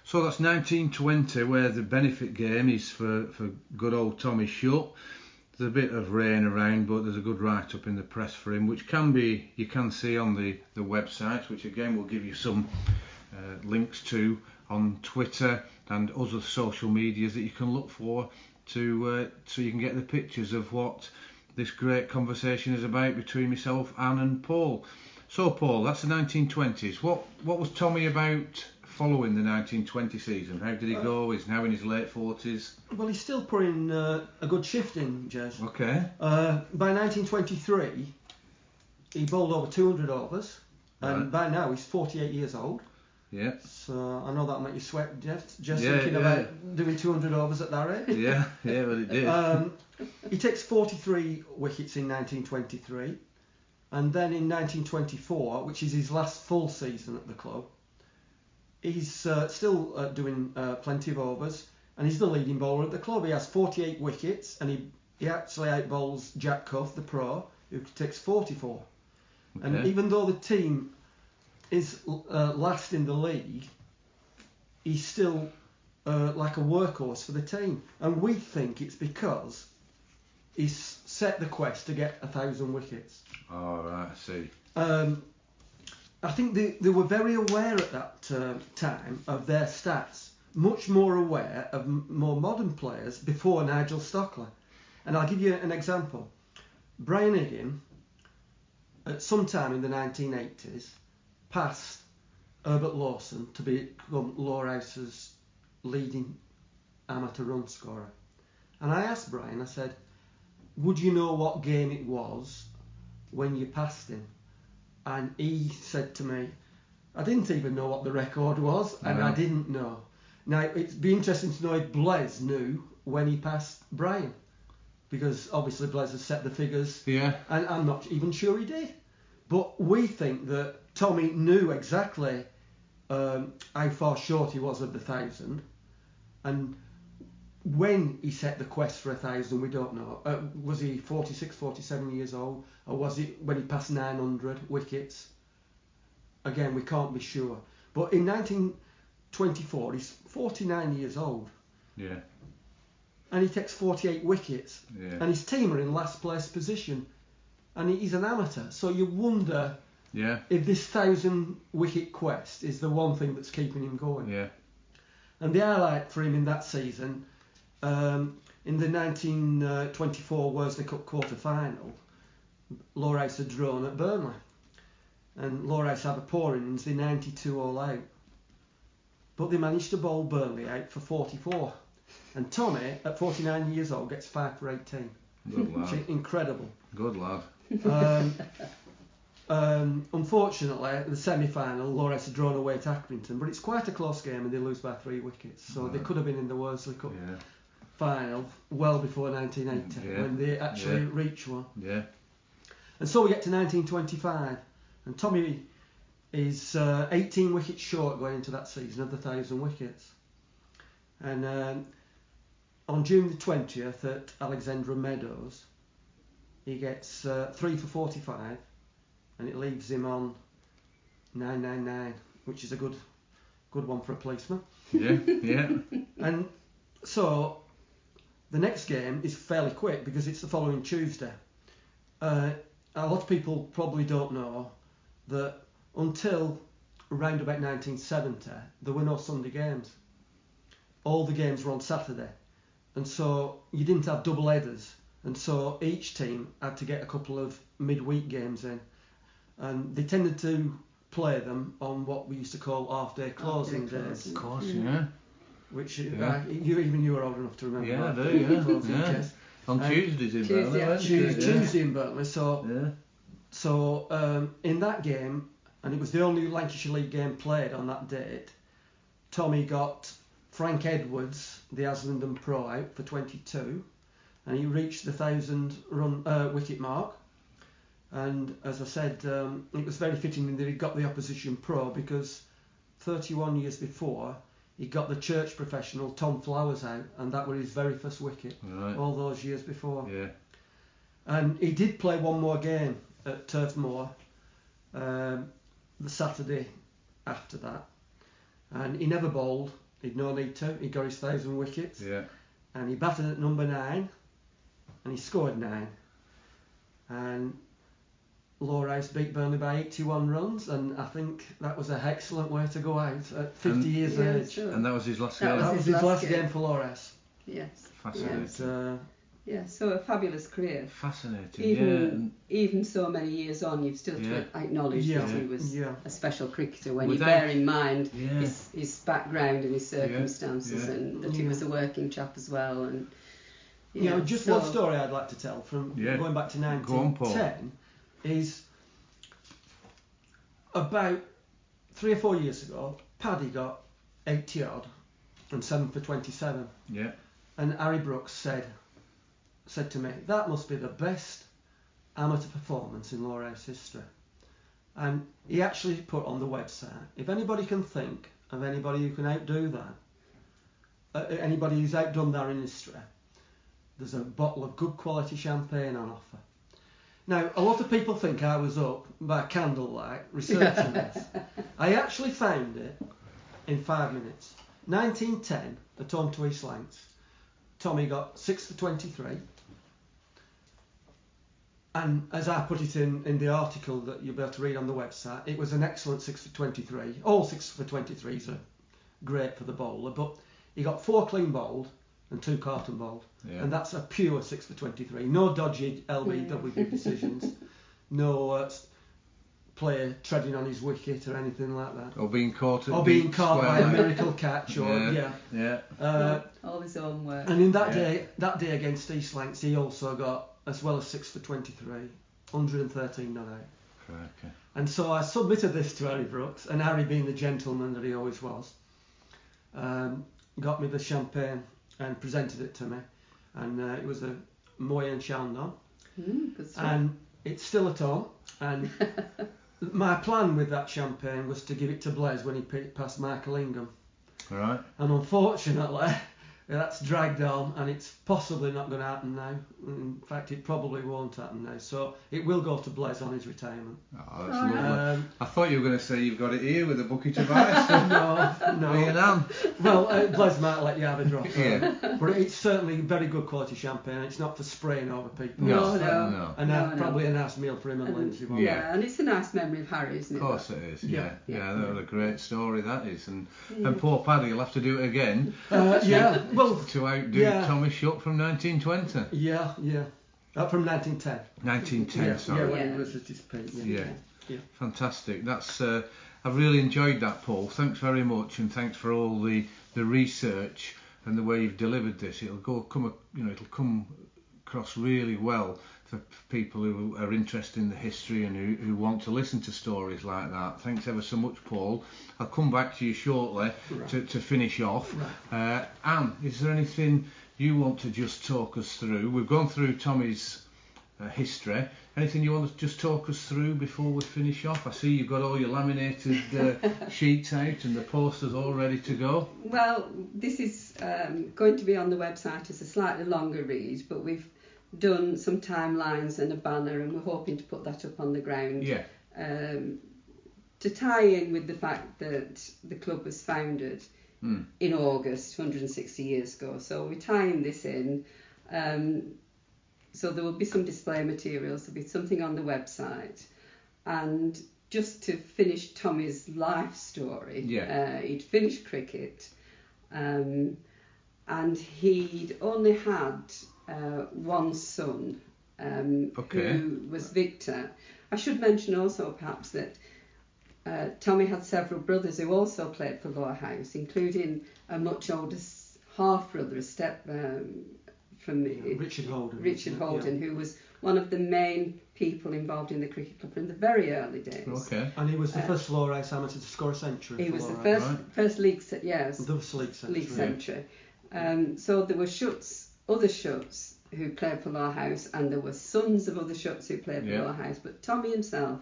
[SPEAKER 2] So that's 1920, where the benefit game is for good old Tommy Shutt. There's a bit of rain around, but there's a good write-up in the press for him, which you can see on the website, which again will give you some links to on Twitter and other social medias that you can look for so you can get the pictures of what this great conversation is about between myself, Anne and Paul. So Paul, that's the 1920s. What was Tommy about following the 1920 season? How did he go? He's now in his late 40s. Well,
[SPEAKER 4] he's still putting a good shift in, Jez.
[SPEAKER 2] Okay.
[SPEAKER 4] By 1923, he bowled over 200 overs, and by now he's 48 years old.
[SPEAKER 2] Yeah.
[SPEAKER 4] So I know that'll make you sweat, Jeff. Just thinking about doing 200 overs at that rate.
[SPEAKER 2] Yeah, well it did.
[SPEAKER 4] He takes 43 wickets in 1923, and then in 1924, which is his last full season at the club, he's still doing plenty of overs, and he's the leading bowler at the club. He has 48 wickets, and he actually outbowls Jack Cuff, the pro, who takes 44. Okay. And even though the team is last in the league, he's still like a workhorse for the team. And we think it's because he's set the quest to get 1,000 wickets.
[SPEAKER 2] Oh, right, I see.
[SPEAKER 4] I think they were very aware at that time of their stats, much more aware of more modern players before Nigel Stockley. And I'll give you an example. Brian Higgin, at some time in the 1980s, passed Herbert Lawson to become Lowerhouse's leading amateur run scorer. And I asked Brian, I said, would you know what game it was when you passed him? And he said to me, I didn't even know what the record was, and I didn't know. Now, it'd be interesting to know if Blaise knew when he passed Brian, because obviously Blaise has set the figures, and I'm not even sure he did. But we think that Tommy knew exactly how far short he was of the 1,000, and when he set the quest for 1,000, we don't know. Was he 46, 47 years old, or was it when he passed 900 wickets? Again, we can't be sure. But in 1924, he's 49 years old.
[SPEAKER 2] Yeah.
[SPEAKER 4] And he takes 48 wickets. Yeah. And his team are in last place position. And he's an amateur. So you wonder
[SPEAKER 2] Yeah.
[SPEAKER 4] if this 1,000 wicket quest is the one thing that's keeping him going.
[SPEAKER 2] Yeah.
[SPEAKER 4] And the highlight for him in that season, in the 1924 Worsley Cup quarter-final, Lowerhouse had drawn at Burnley. And Lowerhouse had a poor innings, they 92 all out. But they managed to bowl Burnley out for 44. And Tommy, at 49 years old, gets 5 for 18.
[SPEAKER 2] Good lad.
[SPEAKER 4] Which is incredible.
[SPEAKER 2] Good lad.
[SPEAKER 4] Unfortunately, the semi-final, Lowerhouse had drawn away at Accrington, but it's quite a close game and they lose by 3 wickets. So they could have been in the Worsley Cup final well before 1980 when they actually reached one.
[SPEAKER 2] Yeah.
[SPEAKER 4] And so we get to 1925, and Tommy is 18 wickets short going into that season of the 1,000 wickets. And on June the 20th at Alexandra Meadows, he gets 3 for 45, and it leaves him on 999, which is a good one for a policeman.
[SPEAKER 2] Yeah, yeah.
[SPEAKER 4] And so the next game is fairly quick because it's the following Tuesday. A lot of people probably don't know that until around about 1970 there were no Sunday games. All the games were on Saturday, and so you didn't have double headers, and so each team had to get a couple of midweek games in, and they tended to play them on what we used to call half-day closing days.
[SPEAKER 2] Of course, yeah.
[SPEAKER 4] Which you were old enough to remember.
[SPEAKER 2] Yeah, I do, yeah.
[SPEAKER 4] Yes.
[SPEAKER 2] On Tuesdays in Burnley.
[SPEAKER 4] Tuesday in Burnley. So in that game, and it was the only Lancashire League game played on that date, Tommy got Frank Edwards, the Haslingden Pro, out for 22, and he reached the 1,000 wicket mark. And as I said, it was very fitting that he got the opposition pro because 31 years before he got the church professional Tom Flowers out, and that was his very first wicket all those years before.
[SPEAKER 2] Yeah.
[SPEAKER 4] And he did play one more game at Turf Moor the Saturday after that, and he never bowled. He'd no need to. He got his 1,000 wickets.
[SPEAKER 2] Yeah.
[SPEAKER 4] And he batted at number 9, and he scored 9. And Lowerhouse beat Burnley by 81 runs, and I think that was an excellent way to go out at 50 years of age.
[SPEAKER 3] Sure.
[SPEAKER 2] And that was his last game.
[SPEAKER 4] That was his last game for Lowerhouse.
[SPEAKER 3] Yes.
[SPEAKER 2] Fascinating.
[SPEAKER 3] Yeah, so a fabulous career.
[SPEAKER 2] Fascinating.
[SPEAKER 3] Even so many years on, you've still to acknowledge that he was a special cricketer when you bear in mind his background and his circumstances and that he was a working chap as well. And
[SPEAKER 4] just one story I'd like to tell from going back to 1910 is about 3 or 4 years ago, Paddy got 80 odd and 7 for 27.
[SPEAKER 2] Yeah.
[SPEAKER 4] And Harry Brooks said to me, that must be the best amateur performance in Lowerhouse history. And he actually put on the website, if anybody can think of anybody who can outdo that, anybody who's outdone that in history, there's a bottle of good quality champagne on offer. Now, a lot of people think I was up by candlelight researching this. I actually found it in 5 minutes. 1910, at home to East Lancs, Tommy got 6 for 23. And as I put it in the article that you'll be able to read on the website, it was an excellent 6 for 23. All 6 for 23s are great for the bowler, but he got 4 clean bowled and 2 carton bowled. Yeah. And that's a pure 6 for 23. No dodgy LBW decisions. No player treading on his wicket or anything like that.
[SPEAKER 2] Or being caught
[SPEAKER 4] by a miracle catch. Or
[SPEAKER 3] all his own work.
[SPEAKER 4] And in that day against East Lancs, he also got, as well as 6 for 23, 113 not out.
[SPEAKER 2] Okay.
[SPEAKER 4] And so I submitted this to Harry Brooks, and Harry, being the gentleman that he always was, got me the champagne and presented it to me. And it was a Moët and Chandon. And it's still at home. And my plan with that champagne was to give it to Blaise when he passed Michael Ingham.
[SPEAKER 2] Right.
[SPEAKER 4] And unfortunately, That's dragged on, and it's possibly not going to happen now. In fact, it probably won't happen now. So it will go to Blaise on his retirement.
[SPEAKER 2] Oh, that's lovely. I thought you were going to say you've got it here with a bucket of ice.
[SPEAKER 4] No. Well, Blaise might let you have a drop.
[SPEAKER 2] Yeah.
[SPEAKER 4] But it's certainly very good quality champagne. It's not for spraying over people.
[SPEAKER 2] No.
[SPEAKER 4] And probably a nice meal for him and Lindsay.
[SPEAKER 3] Yeah, and it's a nice memory of Harry, isn't it?
[SPEAKER 2] Of course it is. Yeah. That was a great story, that is. And poor Paddy will have to do it again.
[SPEAKER 4] Well,
[SPEAKER 2] to outdo Tommy Shutt from 1920.
[SPEAKER 4] Yeah. From 1910.
[SPEAKER 2] 1910, sorry.
[SPEAKER 4] Yeah, when he was at his peak.
[SPEAKER 2] Yeah. Fantastic. That's I've really enjoyed that, Paul. Thanks very much, and thanks for all the research and the way you've delivered this. It'll come across really well for people who are interested in the history and who want to listen to stories like that. Thanks ever so much, Paul. I'll come back to you shortly to finish off. Right. Anne, is there anything you want to just talk us through? We've gone through Tommy's history. Anything you want to just talk us through before we finish off? I see you've got all your laminated sheets out and the posters all ready to go.
[SPEAKER 3] Well, this is going to be on the website as a slightly longer read, but we've done some timelines and a banner, and we're hoping to put that up on the ground.
[SPEAKER 2] Yeah.
[SPEAKER 3] To tie in with the fact that the club was founded in August, 160 years ago. So we're tying this in. So there will be some display materials, there'll be something on the website. And just to finish Tommy's life story, he'd finished cricket, and he'd only had one son, who was Victor. I should mention also perhaps that Tommy had several brothers who also played for Lowerhouse, including a much older half-brother, a step from me,
[SPEAKER 4] Richard
[SPEAKER 3] Holden, who was one of the main people involved in the cricket club in the very early days.
[SPEAKER 2] Okay.
[SPEAKER 4] And he was the first Lowerhouse amateur to score a century.
[SPEAKER 3] He was the first league century. So there were other Shutts who played for Lowerhouse, and there were sons of other Shutts who played for Lowerhouse, but Tommy himself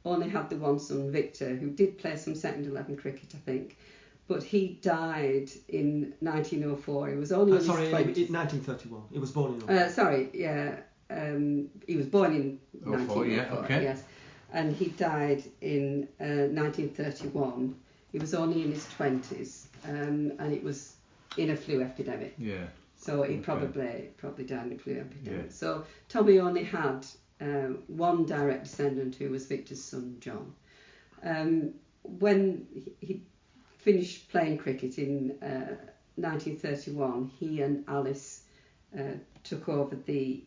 [SPEAKER 3] only had the one son, Victor, who did play some second 11 cricket, I think. But he died in 1904. He was only in his 20s.
[SPEAKER 4] 1931. He was born in
[SPEAKER 3] he was born in 1904,
[SPEAKER 2] okay.
[SPEAKER 3] yes. And he died in 1931. He was only in his 20s, and it was in a flu epidemic.
[SPEAKER 2] Yeah.
[SPEAKER 3] So he probably died in a flu epidemic. Yeah. So Tommy only had one direct descendant, who was Victor's son, John. When he finished playing cricket in 1931, he and Alice took over the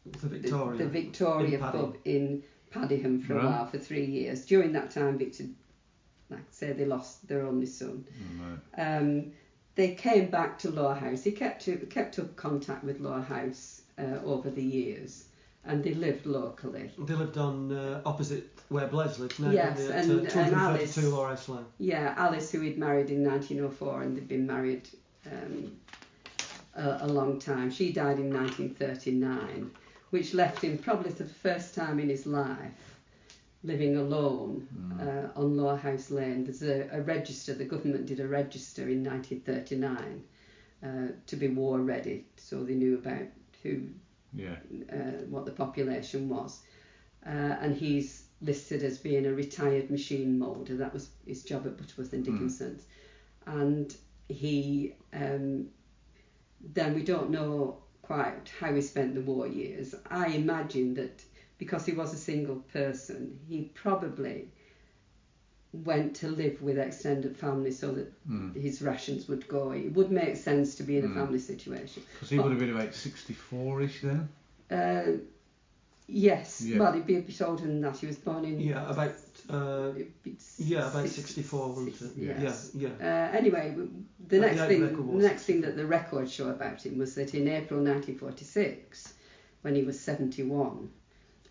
[SPEAKER 3] Victoria pub in Habergham for a while, for 3 years. During that time, Victor, like I say, they lost their only son. They came back to Lowerhouse. He kept up contact with Lowerhouse over the years, and they lived locally.
[SPEAKER 4] They lived on opposite where Blaise lives now.
[SPEAKER 3] Yes, and
[SPEAKER 4] 232
[SPEAKER 3] Alice.
[SPEAKER 4] Lowerhouse Lane.
[SPEAKER 3] Yeah, Alice, who he'd married in 1904, and they'd been married a long time. She died in 1939, which left him probably for the first time in his life living alone on Lowerhouse Lane. There's a register, the government did a register in 1939 to be war ready, so they knew about what the population was. And he's listed as being a retired machine moulder. That was his job at Butterworth and Dickinson's. And he, then we don't know quite how he spent the war years. I imagine that because he was a single person, he probably went to live with extended family so that his rations would go. It would make sense to be in a family situation.
[SPEAKER 2] Because he would have been about 64-ish then?
[SPEAKER 3] Yes, well, he'd be a bit older than that. He was born in...
[SPEAKER 4] about 64, wasn't it?
[SPEAKER 3] Yes.
[SPEAKER 4] Yeah.
[SPEAKER 3] Anyway, the next thing that the records show about him was that in April 1946, when he was 71,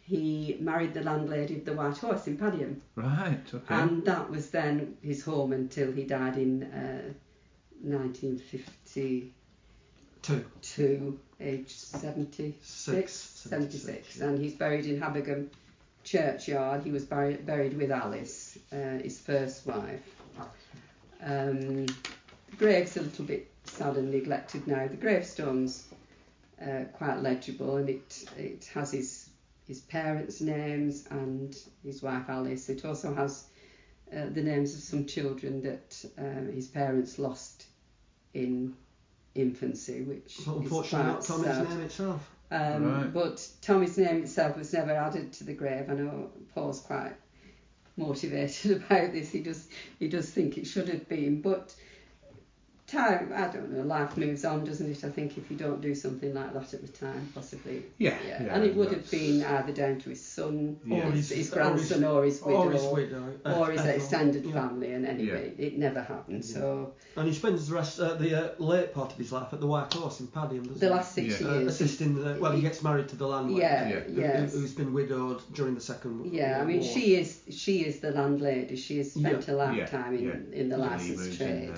[SPEAKER 3] he married the landlady of the White Horse in Paddingham.
[SPEAKER 2] Right, okay.
[SPEAKER 3] And that was then his home until he died in 1952, aged 76. And he's buried in Habergham churchyard. He was buried with Alice, his first wife. Grave's a little bit sad and neglected now. The gravestone's quite legible, and it has his parents' names and his wife Alice. It also has the names of some children that his parents lost in infancy, which
[SPEAKER 4] But unfortunately not Tommy's name itself.
[SPEAKER 2] Right.
[SPEAKER 3] But Tommy's name itself was never added to the grave. I know Paul's quite motivated about this. He does think it should have been, but time, I don't know, life moves on, doesn't it? I think if you don't do something like that at the time, possibly.
[SPEAKER 2] Yeah.
[SPEAKER 3] And it would have been either down to his son,
[SPEAKER 2] Yeah.
[SPEAKER 3] or his grandson, or his widow, or his extended
[SPEAKER 4] yeah.
[SPEAKER 3] family, and anyway, it never happened. So.
[SPEAKER 4] And he spends the rest, the late part of his life at the White Horse in Padiham, doesn't he?
[SPEAKER 3] The last 6 years.
[SPEAKER 4] Assisting he gets married to the landlady,
[SPEAKER 3] yes.
[SPEAKER 4] who's been widowed during the Second War.
[SPEAKER 3] Yeah, I mean, she is the landlady. She has spent a lifetime in the licensed trade.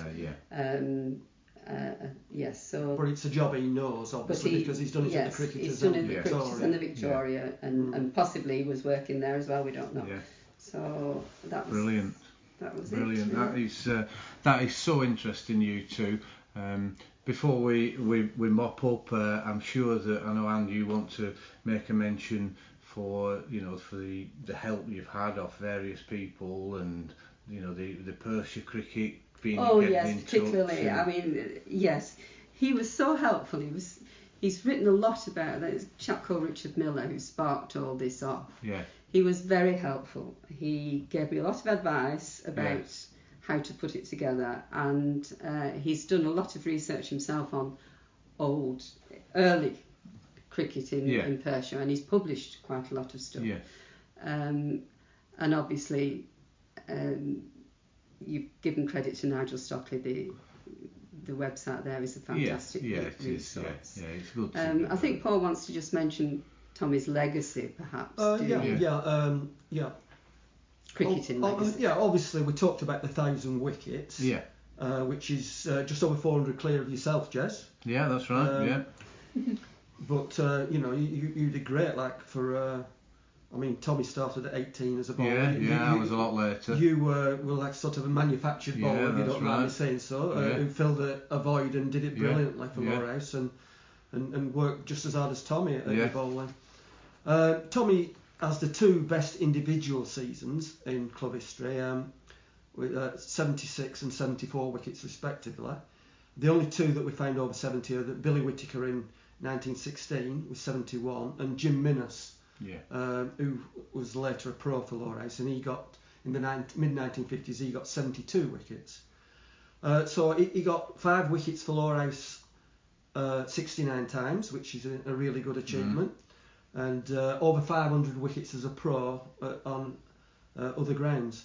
[SPEAKER 3] Yes, so.
[SPEAKER 4] But it's a job he knows, obviously, because he's done it at the Cricketers.
[SPEAKER 3] He's done it at the Cricketers and the Victoria, and possibly he was working there as well. We don't know.
[SPEAKER 2] Yeah.
[SPEAKER 3] So that was
[SPEAKER 2] brilliant.
[SPEAKER 3] That was
[SPEAKER 2] brilliant.
[SPEAKER 3] It.
[SPEAKER 2] That is so interesting, you two. Before we mop up, I'm sure that I know, Anne, you want to make a mention for the help you've had off various people, and the Perthshire cricket.
[SPEAKER 3] Yes, particularly. I mean, yes, he was so helpful. He's written a lot about that. There's a chap called Richard Miller who sparked all this off.
[SPEAKER 2] Yeah.
[SPEAKER 3] He was very helpful. He gave me a lot of advice about how to put it together, and he's done a lot of research himself on early cricket in Perthshire, and he's published quite a lot of stuff.
[SPEAKER 2] Yeah.
[SPEAKER 3] And obviously. You've given credit to Nigel Stockley. The website there is a fantastic resource.
[SPEAKER 2] Yeah, it's good.
[SPEAKER 3] I think Paul wants to just mention Tommy's legacy, perhaps. Cricketing legacy.
[SPEAKER 4] Obviously we talked about the 1,000 wickets.
[SPEAKER 2] Yeah.
[SPEAKER 4] Which is just over 400 clear of yourself, Jez.
[SPEAKER 2] Yeah, that's right.
[SPEAKER 4] But you did great. Tommy started at 18 as a bowler.
[SPEAKER 2] I was a lot later.
[SPEAKER 4] You were like sort of a manufactured bowler, if you don't mind me saying so, who filled a void and did it brilliantly for Lowerhouse, and worked just as hard as Tommy at your bowling. Tommy has the two best individual seasons in club history, with 76 and 74 wickets respectively. The only two that we found over 70 are that Billy Whittaker in 1916 with 71, and Jim Minnis. Who was later a pro for Lowerhouse, and he got in the mid-1950s he got 72 wickets. So he got 5 wickets for Lowerhouse 69 times, which is a really good achievement, and over 500 wickets as a pro on other grounds.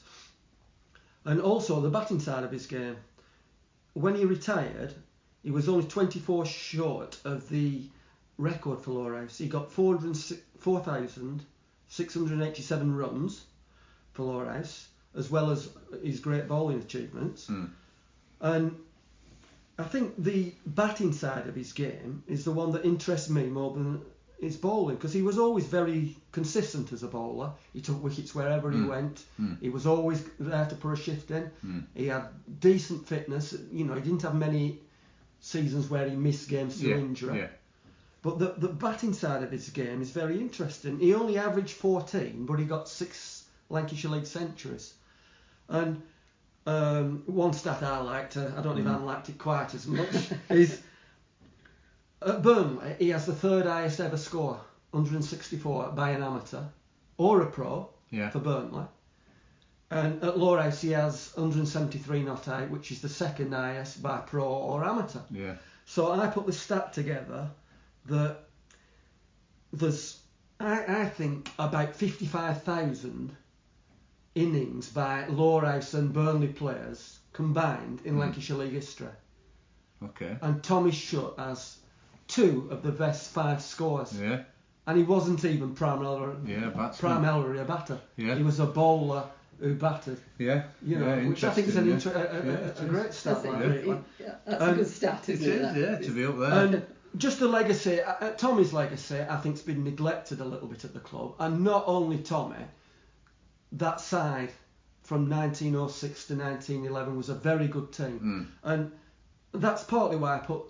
[SPEAKER 4] And also the batting side of his game. When he retired, he was only 24 short of the record for Lowerhouse. He got 4,687 runs for Lowerhouse, as well as his great bowling achievements. And I think the batting side of his game is the one that interests me more than his bowling, because he was always very consistent as a bowler. He took wickets wherever he went. He was always there to put a shift in. He had decent fitness. He didn't have many seasons where he missed games through injury. But the batting side of his game is very interesting. He only averaged 14, but he got 6 Lancashire League centuries. And one stat I liked, I don't know if Anne liked it quite as much, is at Burnley he has the third highest ever score, 164 by an amateur or a pro for Burnley. And at Lowerhouse he has 173 not out, which is the second highest by pro or amateur. So I put the stat together that there's, I think, about 55,000 innings by Lowerhouse and Burnley players combined in Lancashire League history.
[SPEAKER 2] Okay.
[SPEAKER 4] And Tommy Shutt has 2 of the best 5 scores. And he wasn't even primarily a batter. He was a bowler who batted. Which I think is a great stat.
[SPEAKER 3] That's a good stat, isn't it?
[SPEAKER 2] Yeah, to be up there.
[SPEAKER 4] And just the legacy, Tommy's legacy, I think, has been neglected a little bit at the club. And not only Tommy, that side from 1906 to 1911 was a very good team. And that's partly why I put,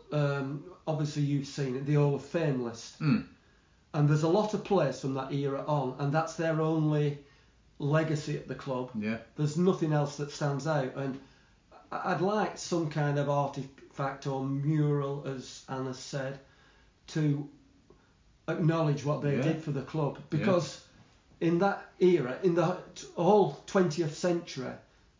[SPEAKER 4] obviously you've seen it, the Hall of Fame list.
[SPEAKER 2] Mm.
[SPEAKER 4] And there's a lot of players from that era on, and that's their only legacy at the club.
[SPEAKER 2] Yeah.
[SPEAKER 4] There's nothing else that stands out. And I'd like some kind of artifact or mural, as Anna said, to acknowledge what they did for the club. Because in that era, in the whole 20th century,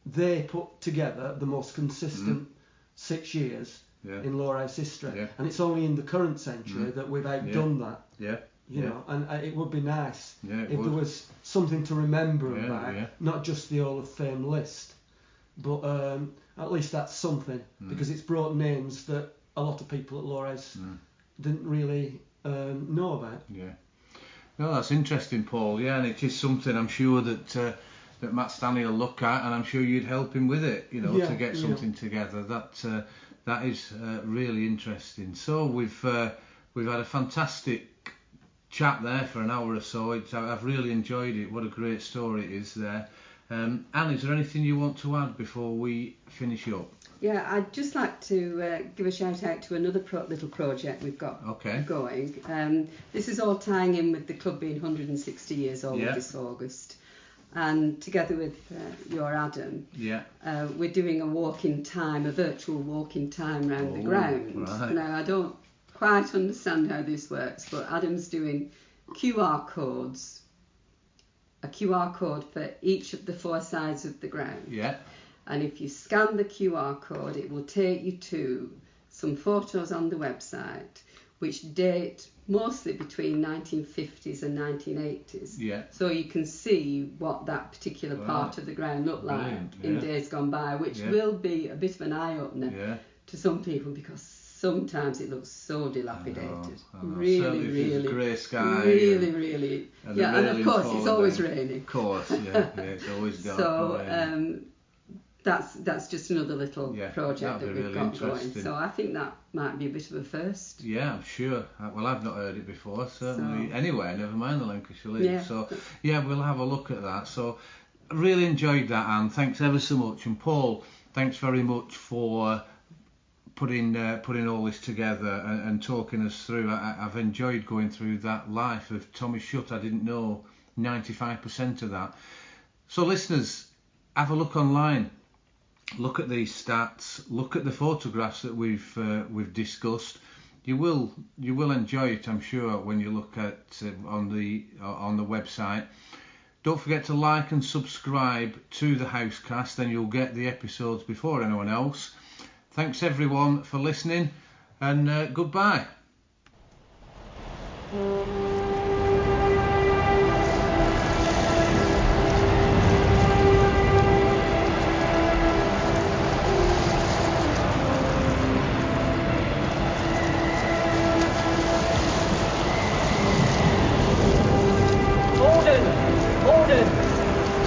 [SPEAKER 4] they put together the most consistent 6 years in Lowerhouse history. Yeah. And it's only in the current century that we've outdone that.
[SPEAKER 2] Yeah.
[SPEAKER 4] You know, and it would be nice if
[SPEAKER 2] would.
[SPEAKER 4] there was something to remember about, not just the Hall of Fame list, but at least that's something, because it's brought names that a lot of people at Lowerhouse didn't really know about.
[SPEAKER 2] Yeah. No, that's interesting, Paul. Yeah, and it is something I'm sure that Matt Stanley will look at, and I'm sure you'd help him with it, you know, to get something together. That is really interesting. So we've had a fantastic chat there for an hour or so. I've really enjoyed it. What a great story it is there. Anne, is there anything you want to add before we finish up?
[SPEAKER 3] Yeah, I'd just like to give a shout out to another little project we've got going. This is all tying in with the club being 160 years old this August. And together with your Adam, we're doing a virtual walking time around the ground.
[SPEAKER 2] Right.
[SPEAKER 3] Now, I don't quite understand how this works, but Adam's doing QR codes, a QR code for each of the 4 sides of the ground.
[SPEAKER 2] Yeah.
[SPEAKER 3] And if you scan the QR code, it will take you to some photos on the website which date mostly between 1950s and 1980s.
[SPEAKER 2] Yeah.
[SPEAKER 3] So you can see what that particular part of the ground looked like in days gone by, which will be a bit of an eye-opener to some people, because sometimes it looks so dilapidated.
[SPEAKER 2] I know.
[SPEAKER 3] Really,
[SPEAKER 2] grey sky.
[SPEAKER 3] Really. And of course it's always raining.
[SPEAKER 2] Of course, it's always dark.
[SPEAKER 3] So that's just another little project that we've got going. So I think that might be a bit of a first.
[SPEAKER 2] Yeah, I'm sure. Well, I've not heard it before, certainly. Anyway, never mind the Lancashire League. Yeah. So, we'll have a look at that. So, I really enjoyed that, Anne. Thanks ever so much. And Paul, thanks very much for putting all this together and talking us through. I've enjoyed going through that life of Tommy Shutt. I didn't know 95% of that. So, listeners, have a look online. Look at these stats. Look at the photographs that we've discussed. You will enjoy it, I'm sure, when you look at on the website. Don't forget to like and subscribe to the Housecast, then you'll get the episodes before anyone else. Thanks everyone for listening, and goodbye.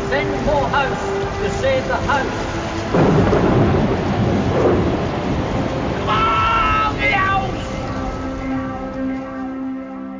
[SPEAKER 5] Send more house to save the house.